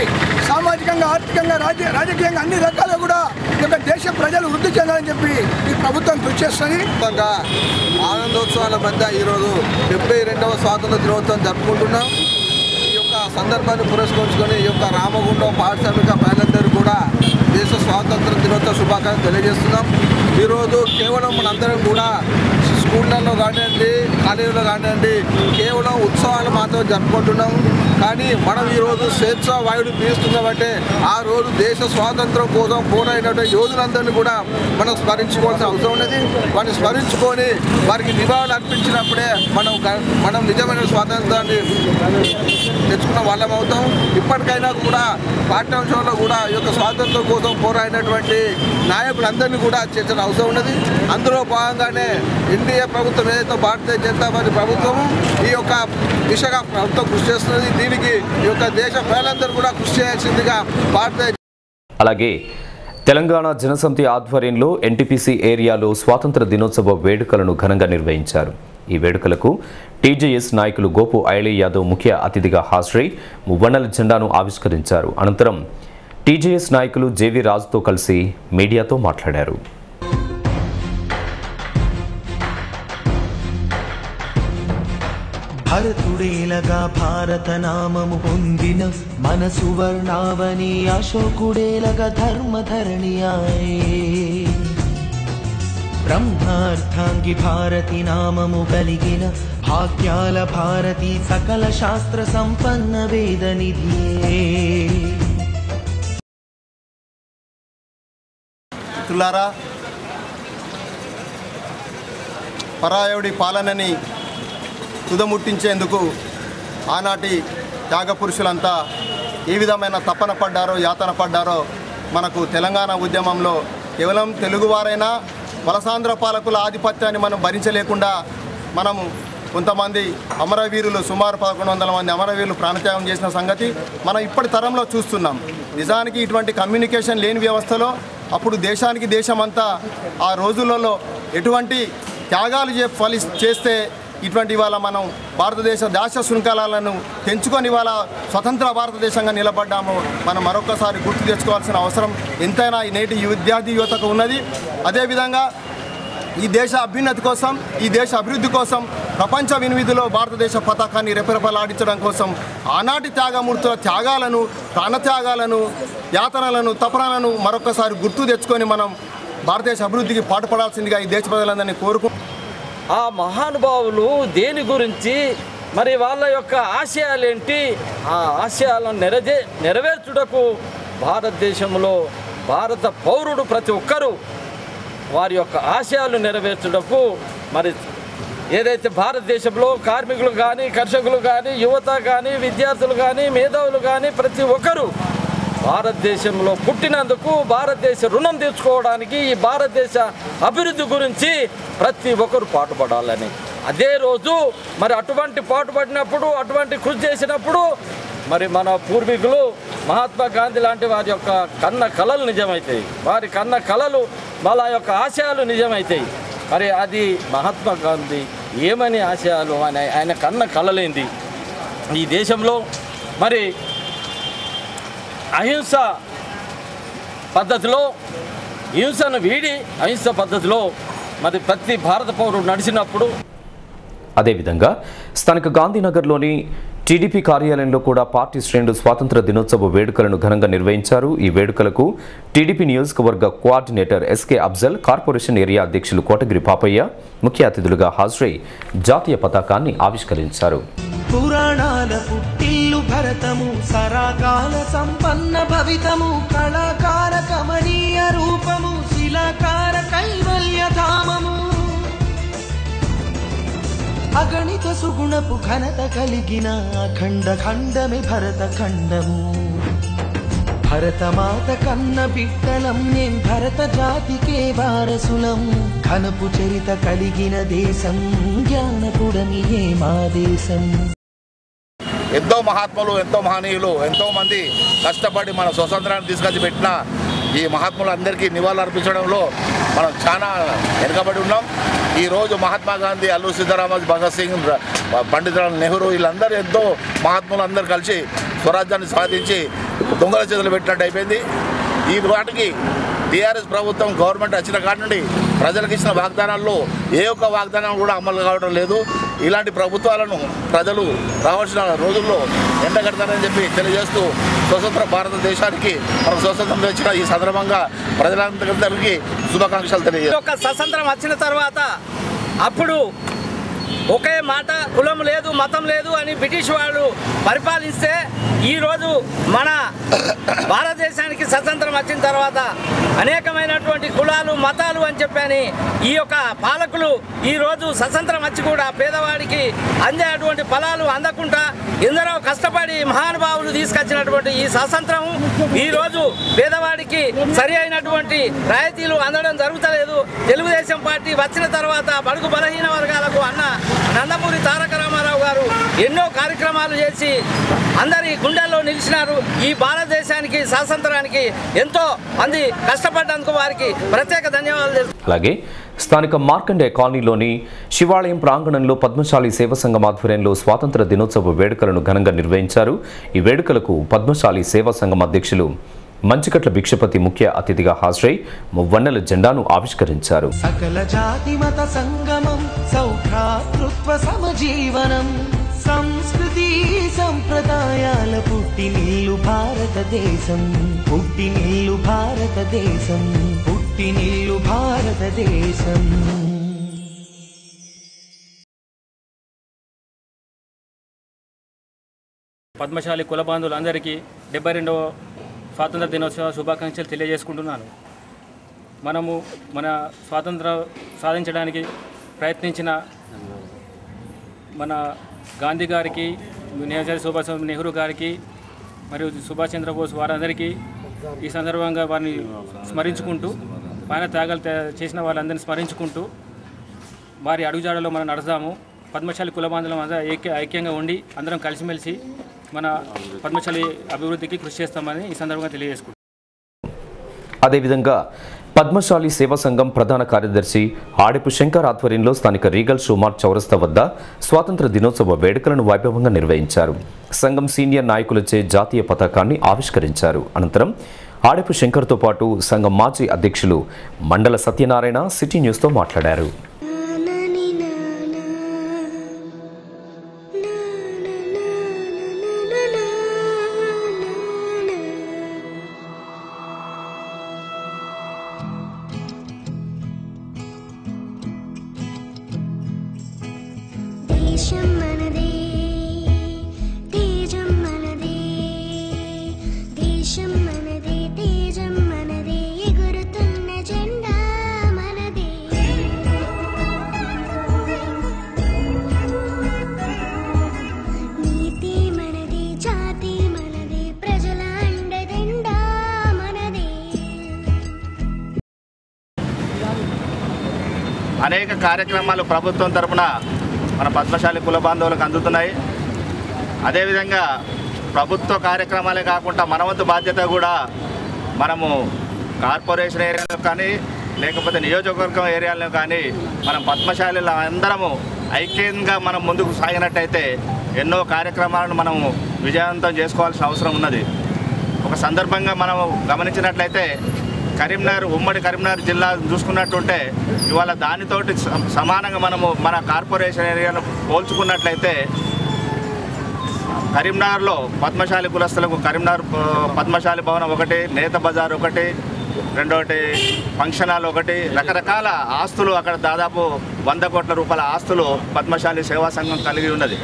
P: సామాజికంగా ఆర్థికంగా రాజకీయంగా అన్ని రకాలుగా కూడా ఈ యొక్క దేశ ప్రజలు వృద్ధి చెందాలని చెప్పి ఈ ప్రభుత్వం కృషి చేస్తుంది.
Q: ఆనందోత్సవాల మధ్య ఈరోజు 72వ స్వాతంత్ర దినోత్సవం జరుపుకుంటున్నాం. ఈ యొక్క సందర్భాన్ని పురస్కరించుకొని ఈ యొక్క రామగుండం పారిశ్రామిక ప్రజలందరూ కూడా దేశ స్వాతంత్ర దినోత్సవ శుభాకాంక్షలు తెలియజేస్తున్నాం. ఈరోజు కేవలం మనందరం కూడా స్కూళ్ళల్లో కానివ్వండి కాలేజీలో కానివ్వండి కేవలం ఉత్సవాలు మాత్రం జరుపుకుంటున్నాం. కానీ మనం ఈరోజు స్వేచ్ఛ వాయుడు పీలుస్తున్నామంటే ఆ రోజు దేశ స్వాతంత్రం కోసం పోరాడినటువంటి యోధులందరినీ కూడా మనం స్మరించుకోవాల్సిన అవసరం ఉన్నది. వారిని స్మరించుకొని వారికి నివాళులు అర్పించినప్పుడే మనం నిజమైన స్వాతంత్రాన్ని తెచ్చుకున్న వాళ్ళం అవుతాం. ఇప్పటికైనా కూడా పాఠ్యాంశంలో కూడా ఈ యొక్క స్వాతంత్రం కోసం పోరాడినటువంటి నాయకులందరినీ కూడా చేర్చిన అవసరం ఉన్నది. అందులో భాగంగానే ఎన్డీఏ ప్రభుత్వం ఏదైతే భారతీయ జనతా పార్టీ ప్రభుత్వము ఈ యొక్క దిశగా ప్రభుత్వం కృషి చేస్తున్నది. దీనికి ఈ యొక్క దేశ ప్రజలందరూ కూడా కృషి చేయాల్సిందిగా భారతీయ
A: అలాగే తెలంగాణ జనసమితి ఆధ్వర్యంలో ఎన్టీపీసీ ఏరియాలో స్వాతంత్ర దినోత్సవ వేడుకలను ఘనంగా నిర్వహించారు. ఈ వేడుకలకు టీజేఎస్ నాయకులు గోపు ఐలీ యాదవ్ ముఖ్య అతిథిగా హాజరై మువ్వన్నెల జెండాను ఆవిష్కరించారు. అనంతరం టీజేఎస్ నాయకులు జేవీ రాజుతో కలిసి మీడియాతో మాట్లాడారు.
D: భరతుడేలగా భారత నామము పొందిన మన సువర్ణావని అశోకుడేలగా ధర్మధరణియాయే బ్రహ్మార్థాంగి భారతి నామము కలిగిన భాగ్యాల భారతి సకల శాస్త్ర సంపన్న వేద నిధియే.
R: మిత్రులారా, పరాయుడి పాలనని తుదముట్టించేందుకు ఆనాటి త్యాగపురుషులంతా ఏ విధమైన తపన పడ్డారో యాతన పడ్డారో మనకు తెలంగాణ ఉద్యమంలో కేవలం తెలుగువారైనా వలసాంధ్ర పాలకుల ఆధిపత్యాన్ని మనం భరించలేకుండా మనము కొంతమంది అమరవీరులు సుమారు 1100 మంది అమరవీరులు ప్రాణత్యాగం చేసిన సంగతి మనం ఇప్పటి తరంలో చూస్తున్నాం. నిజానికి ఇటువంటి కమ్యూనికేషన్ లేని వ్యవస్థలో అప్పుడు దేశానికి దేశమంతా ఆ రోజులలో ఎటువంటి త్యాగాలు చేస్తే ఇటువంటి ఇవాళ మనం భారతదేశ దాశ శృంఖలాలను తెంచుకొని ఇవాళ స్వతంత్ర భారతదేశంగా నిలబడ్డాము. మనం మరొకసారి గుర్తు తెచ్చుకోవాల్సిన అవసరం ఎంతైనా ఈ నేటి విద్యార్థి యువతకు ఉన్నది. అదేవిధంగా ఈ దేశ అభ్యున్నతి కోసం, ఈ దేశ అభివృద్ధి కోసం ప్రపంచ వినివిధిలో భారతదేశ పతాకాన్ని రెపరెపలాడించడం కోసం ఆనాటి త్యాగమూర్తుల త్యాగాలను, ప్రాణత్యాగాలను, యాతనలను, తపనలను మరొకసారి గుర్తు తెచ్చుకొని మనం భారతదేశ అభివృద్ధికి పాటుపడాల్సిందిగా ఈ దేశ ప్రజలందరినీ
F: ఆ మహానుభావులు దేని గురించి, మరి వాళ్ళ యొక్క ఆశయాలేంటి, ఆ ఆశయాలను నెరవేర్చుటకు భారతదేశంలో భారత పౌరుడు ప్రతి ఒక్కరూ వారి యొక్క ఆశయాలు నెరవేర్చుటకు మరి ఏదైతే భారతదేశంలో కార్మికులు కానీ, కర్షకులు కానీ, యువత కానీ, విద్యార్థులు కానీ, మేధావులు కానీ ప్రతి ఒక్కరూ భారతదేశంలో పుట్టినందుకు భారతదేశ రుణం తీర్చుకోవడానికి, ఈ భారతదేశ అభివృద్ధి గురించి ప్రతి ఒక్కరు పాటుపడాలని, అదే రోజు మరి అటువంటి పాటుపడినప్పుడు, అటువంటి కృషి చేసినప్పుడు మరి మన పూర్వీకులు మహాత్మా గాంధీ లాంటి వారి యొక్క కన్న కళలు నిజమవుతాయి, వారి కన్న కళలు వాళ్ళ యొక్క ఆశయాలు నిజమవుతాయి. మరి అది మహాత్మా గాంధీ ఏమని ఆశయాలు, ఆయన కన్న కళలేంది, ఈ దేశంలో మరి అహింస పద్ధతిలో, హింసను వీడి అహింస పద్ధతిలో మరి ప్రతి భారత పౌరుడు నడిచినప్పుడు.
A: అదేవిధంగా స్థానిక గాంధీనగర్లోని టీడీపీ కార్యాలయంలో కూడా పార్టీ శ్రేణులు స్వాతంత్ర దినోత్సవ వేడుకలను ఘనంగా నిర్వహించారు. ఈ వేడుకలకు టీడీపీ నియోజకవర్గ coordinator SK Afzal, corporation area అధ్యక్షులు కోటగిరి పాపయ్య ముఖ్య అతిథులుగా హాజరై జాతీయ పతాకాన్ని ఆవిష్కరించారు.
D: పురాణాల పుట్టిల్లు భరతము, సరాగాల సంపన్న భవితము, కళాకార కమనీయ రూపము, శిలాకార కైవల్య ధామము, అగణిత సుగుణపు ఘనత కలిగిన అఖండ ఖండమే భరత ఖండము. భరతమాత కన్న బిడ్డలం నేం భరత జాతికే వారసులం, ఘనపు చరిత కలిగిన దేశం జ్ఞానపుడమియే మా దేశం.
S: ఎంతో మహాత్ములు, ఎంతో మహనీయులు, ఎంతోమంది కష్టపడి మన స్వతంత్రాన్ని తీసుకొచ్చి పెట్టిన ఈ మహాత్ములందరికీ నివాళులు అర్పించడంలో మనం చాలా వెనుకబడి ఉన్నాం. ఈరోజు మహాత్మా గాంధీ, అల్లూరి సీతారామరాజు, భగత్ సింగ్, పండితుల నెహ్రూ వీళ్ళందరూ ఎంతో మహాత్ములు అందరూ కలిసి స్వరాజ్యాన్ని సాధించి దొంగల చేతులు పెట్టినట్టు అయిపోయింది. ఈ వాటికి టీఆర్ఎస్ ప్రభుత్వం గవర్నమెంట్ వచ్చిన కాడి నుండి ప్రజలకు ఇచ్చిన వాగ్దానాల్లో ఏ ఒక్క వాగ్దానం కూడా అమలు కావడం లేదు. ఇలాంటి ప్రభుత్వాలను ప్రజలు రావాల్సిన రోజుల్లో ఎండగడతారని చెప్పి తెలియజేస్తూ స్వతంత్ర భారతదేశానికి మనకు స్వతంత్రం తెచ్చిన ఈ సందర్భంగా ప్రజలందరికీ శుభాకాంక్షలు తెలియజేస్తారు.
F: స్వతంత్రం వచ్చిన తర్వాత అప్పుడు ఒకే మాట, కులం లేదు, మతం లేదు అని బ్రిటిష్ వాళ్ళు పరిపాలిస్తే ఈరోజు మన భారతదేశానికి స్వతంత్రం వచ్చిన తర్వాత అనేకమైనటువంటి కులాలు, మతాలు అని చెప్పని ఈ యొక్క పాలకులు ఈరోజు స్వతంత్రం వచ్చి కూడా పేదవాడికి అందేటువంటి ఫలాలు అందకుండా ఎందరో కష్టపడి మహానుభావులు తీసుకొచ్చినటువంటి ఈ స్వాతంత్రం ఈరోజు పేదవాడికి సరి అయినటువంటి రాయితీలు అందడం జరుగుతలేదు. తెలుగుదేశం పార్టీ వచ్చిన తర్వాత బడుగు బలహీన వర్గాలకు అన్న నందమూరి తారక రామారావు గారు ఎన్నో కార్యక్రమాలు చేసి అందరి గుండెల్లో నిలిచినారు. ఈ భారతదేశానికి స్వాతంత్రానికి ఎంతో మంది కష్టపడ్డందుకు వారికి ప్రత్యేక ధన్యవాదాలు.
A: అలాగే స్థానిక మార్కండేయ కాలనీలోని శివాలయం ప్రాంగణంలో పద్మశాలి సేవా సంఘం ఆధ్వర్యంలో స్వాతంత్ర దినోత్సవ వేడుకలను ఘనంగా నిర్వహించారు. ఈ వేడుకలకు పద్మశాలి సేవా సంఘం అధ్యక్షులు మంచికట్ల భిక్షపతి ముఖ్య అతిథిగా హాజరై వన్నెల జెండాను ఆవిష్కరించారు.
D: సకల జాతి మత సంగమం, సౌభ్రాతృత్వ సమజీవనం, సంస్కృతి సంప్రదాయాల పుట్టినిల్లు భారతదేశం, పుట్టినిల్లు భారతదేశం, పుట్టినిల్లు భారతదేశం.
C: పద్మశాలి కుల బాంధవులందరికీ 72వ స్వాతంత్ర దినోత్సవ శుభాకాంక్షలు తెలియజేసుకుంటున్నాను. మనము మన స్వాతంత్రం సాధించడానికి ప్రయత్నించిన మన గాంధీ గారికి, నేతాజీ సుభాష్ నెహ్రూ గారికి మరియు సుభాష్ చంద్రబోస్ వారందరికీ ఈ సందర్భంగా వారిని స్మరించుకుంటూ, పైన త్యాగాలు చేసిన వాళ్ళందరినీ స్మరించుకుంటూ వారి అడుగుజాడలో మనం నడుస్తాము. పద్మశాలి కుల బాంధవులం అందరూ ఐక్యంగా ఉండి అందరం కలిసిమెలిసి మన పద్మశాలి అభివృద్ధికి కృషి చేస్తామని ఈ సందర్భంగా తెలియజేసుకుంటాం.
A: అదేవిధంగా పద్మశాలి సేవా సంఘం ప్రధాన కార్యదర్శి ఆడెపు శంకర్ ఆధ్వర్యంలో స్థానిక రీగల్ షోమార్ట్ చౌరస్తా వద్ద స్వాతంత్ర దినోత్సవ వేడుకలను వైభవంగా నిర్వహించారు. సంఘం సీనియర్ నాయకులచే జాతీయ పతాకాన్ని ఆవిష్కరించారు. అనంతరం ఆడెపు శంకర్తో పాటు సంఘం మాజీ అధ్యక్షులు మండల సత్యనారాయణ సిటీ న్యూస్తో మాట్లాడారు.
T: అనేక కార్యక్రమాలు ప్రభుత్వం తరపున మన పద్మశాలి కుల బాంధవులకు అందుతున్నాయి. అదేవిధంగా ప్రభుత్వ కార్యక్రమాలే కాకుండా మన వంతు బాధ్యత కూడా మనము కార్పొరేషన్ ఏరియాలో కానీ లేకపోతే నియోజకవర్గం ఏరియాలో కానీ మనం పద్మశాలిలో అందరము ఐక్యంగా మనం ముందుకు సాగినట్టయితే ఎన్నో కార్యక్రమాలను మనము విజయవంతం చేసుకోవాల్సిన అవసరం ఉన్నది. ఒక సందర్భంగా మనము గమనించినట్లయితే కరీంనగర్ ఉమ్మడి కరీంనగర్ జిల్లా చూసుకున్నట్టుంటే ఇవాళ దానితోటి సమానంగా మనము మన కార్పొరేషన్ ఏరియాను పోల్చుకున్నట్లయితే కరీంనగర్లో పద్మశాలి కులస్తులకు కరీంనగర్ పద్మశాలి భవనం ఒకటి, నేత బజార్ ఒకటి, రెండోటి ఫంక్షన్ హాల్ ఒకటి, రకరకాల ఆస్తులు అక్కడ దాదాపు 100 కోట్ల రూపాయల ఆస్తులు పద్మశాలి సేవా సంఘం కలిగి ఉన్నది.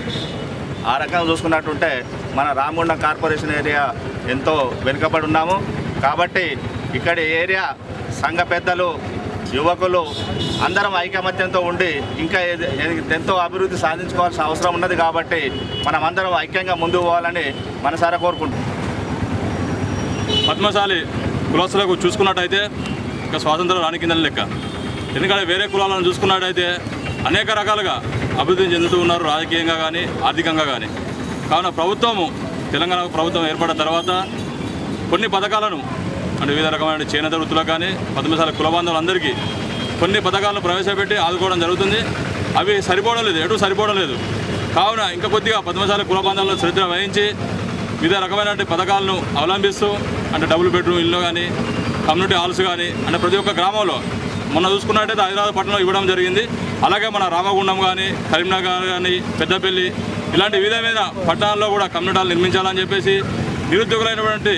T: ఆ రకంగా చూసుకున్నట్టుంటే మన రామగుండం కార్పొరేషన్ ఏరియా ఎంతో వెనుకబడి ఉన్నాము. కాబట్టి ఇక్కడి ఏరియా సంఘ పెద్దలు, యువకులు అందరం ఐకమత్యంతో ఉండి ఇంకా ఎంతో అభివృద్ధి సాధించుకోవాల్సిన అవసరం ఉన్నది. కాబట్టి మనం అందరం ఐక్యంగా ముందుకు పోవాలని మనసారా కోరుకుంటున్నాం.
U: పద్మశాలి కులస్తులకు చూసుకున్నట్టయితే ఇంకా స్వాతంత్రం రాని కింద లెక్క. ఎందుకంటే వేరే కులాలను చూసుకున్నట్టయితే అనేక రకాలుగా అభివృద్ధి చెందుతూ ఉన్నారు, రాజకీయంగా కానీ ఆర్థికంగా కానీ. కావున తెలంగాణ ప్రభుత్వం ఏర్పడిన తర్వాత కొన్ని పథకాలను అంటే వివిధ రకమైన చేనేత వృత్తులకు కానీ పద్మశాలి కుల బాంధవులందరికీ కొన్ని పథకాలను ప్రవేశపెట్టి ఆదుకోవడం జరుగుతుంది. అవి సరిపోవడం లేదు, ఎటు సరిపోవడం లేదు. కావున ఇంకా కొద్దిగా పద్మశాలి కుల బాంధవులను శ్రద్ధ వహించి వివిధ రకమైన పథకాలను అవలంబిస్తూ అంటే డబుల్ బెడ్రూమ్ ఇల్లు కానీ కమ్యూనిటీ హాల్స్ కానీ అంటే ప్రతి ఒక్క గ్రామంలో మొన్న చూసుకున్నట్టయితే హైదరాబాద్ పట్టణంలో ఇవ్వడం జరిగింది. అలాగే మన రామగుండం కానీ కరీంనగర్ కానీ పెద్దపల్లి ఇలాంటి వివిధమైన పట్టణాల్లో కూడా కమ్యూనిటీ హాల్ నిర్మించాలని చెప్పేసి నిరుద్యోగులైనటువంటి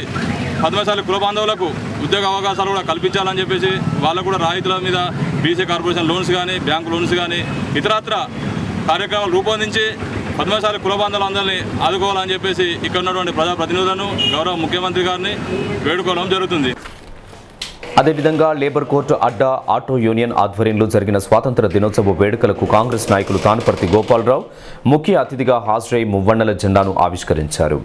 U: పద్మశాలి కుల బాంధవులకు ఉద్యోగ అవకాశాలు కూడా కల్పించాలని చెప్పేసి వాళ్ళకు కూడా రాయితీల మీద బీసీ కార్పొరేషన్ లోన్స్ కానీ బ్యాంకు లోన్స్ కానీ ఇతరత్ర కార్యక్రమాలు రూపొందించి పద్మశాలి కుల బాంధవులందరినీ ఆదుకోవాలని చెప్పేసి ఇక్కడ ఉన్నటువంటి ప్రజాప్రతినిధులను గౌరవ ముఖ్యమంత్రి గారిని వేడుకోవడం జరుగుతుంది.
A: అదేవిధంగా లేబర్ కోర్టు అడ్డా ఆటో యూనియన్ ఆధ్వర్యంలో జరిగిన స్వాతంత్ర దినోత్సవ వేడుకలకు కాంగ్రెస్ నాయకులు తానుపర్తి గోపాలరావు ముఖ్య అతిథిగా హాజరై మువ్వన్నెల జెండాను ఆవిష్కరించారు.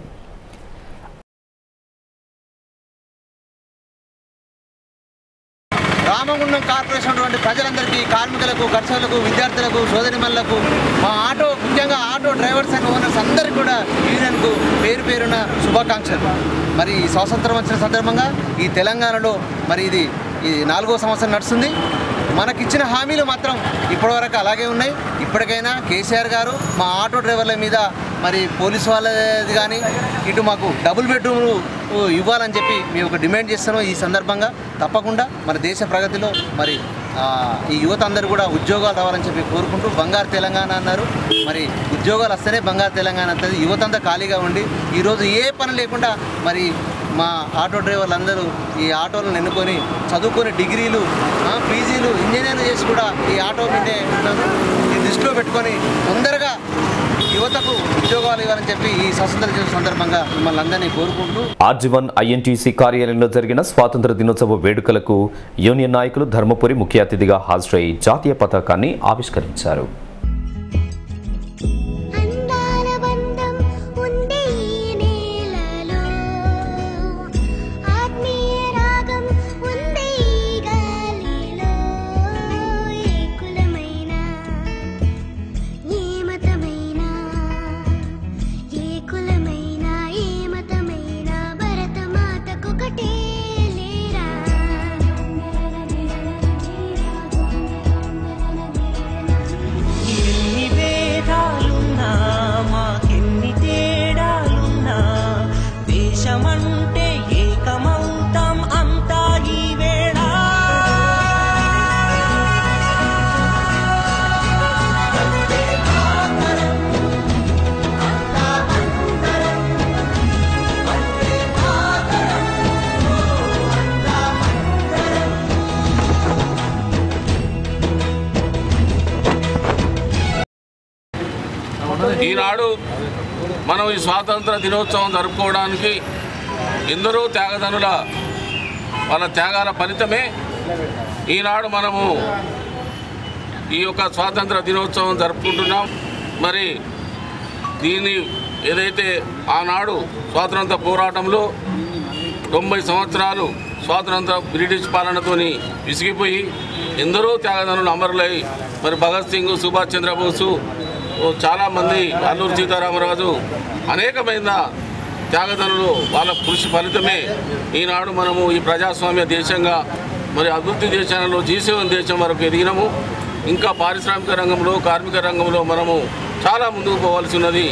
V: రామగుండం కార్పొరేషన్ ఉన్నటువంటి ప్రజలందరికీ, కార్మికులకు, కర్షకులకు, విద్యార్థులకు, సోదరిమణులకు, మా ముఖ్యంగా ఆటో డ్రైవర్స్ అండ్ ఓనర్స్ అందరికీ కూడా యూనియన్కు పేరున శుభాకాంక్షలు. మరి ఈ స్వాతంత్రం వచ్చిన సందర్భంగా ఈ తెలంగాణలో మరి ఇది 4వ సంవత్సరం నడుస్తుంది. మనకిచ్చిన హామీలు మాత్రం ఇప్పటివరకు అలాగే ఉన్నాయి. ఇప్పటికైనా కేసీఆర్ గారు మా ఆటో డ్రైవర్ల మీద మరి పోలీసు వాళ్ళది కానీ ఇటు మాకు డబుల్ బెడ్రూమ్లు ఇవ్వాలని చెప్పి మేము ఒక డిమాండ్ చేస్తున్నాం. ఈ సందర్భంగా తప్పకుండా మన దేశ ప్రగతిలో మరి ఈ యువత అందరూ కూడా ఉద్యోగాలు రావాలని చెప్పి కోరుకుంటూ బంగారు తెలంగాణ అన్నారు. మరి ఉద్యోగాలు వస్తేనే బంగారు తెలంగాణ అంతది. యువత అంతా ఖాళీగా ఉండి ఈరోజు ఏ పని లేకుండా మరి మా ఆటో డ్రైవర్లు అందరూ ఈ ఆటోలను ఎన్నుకొని చదువుకొని డిగ్రీలు, పీజీలు, ఇంజనీర్లు చేసి కూడా ఈ ఆటో మీదే ఉన్నారు. ఈ దృష్టిలో పెట్టుకొని తొందరగా యువతకు ఉద్యోగాలు ఇవ్వాలని చెప్పి ఈ స్వాతంత్ర దినోత్సవ సందర్భంగా మిమ్మల్ని అందరినీ కోరుకుంటూ
A: ఆర్జీవన్ ఐఎన్టీసీ కార్యాలయంలో జరిగిన స్వాతంత్ర దినోత్సవ వేడుకలకు యూనియన్ నాయకులు ధర్మపురి ముఖ్య అతిథిగా హాజరై జాతీయ పతాకాన్ని ఆవిష్కరించారు.
W: ఈనాడు మనం ఈ స్వాతంత్ర దినోత్సవం జరుపుకోవడానికి ఎందరో త్యాగదనుల వాళ్ళ త్యాగాల ఫలితమే ఈనాడు మనము ఈ యొక్క స్వాతంత్ర దినోత్సవం జరుపుకుంటున్నాం. మరి దీన్ని ఏదైతే ఆనాడు స్వాతంత్ర పోరాటంలో 90 సంవత్సరాలు స్వాతంత్ర బ్రిటిష్ పాలనతోని విసిగిపోయి ఎందరో త్యాగదనులు అమరులై మరి భగత్ సింగ్, సుభాష్ చంద్రబోసు, చాలామంది అల్లూరి సీతారామరాజు అనేకమైన త్యాగదనులు వాళ్ళ కృషి ఫలితమే ఈనాడు మనము ఈ ప్రజాస్వామ్య దేశంగా మరి అభివృద్ధి దేశాలలో G7 దేశం వరకు ఎదిగినాము. ఇంకా పారిశ్రామిక రంగంలో, కార్మిక రంగంలో మనము చాలా ముందుకు పోవాల్సి ఉన్నది.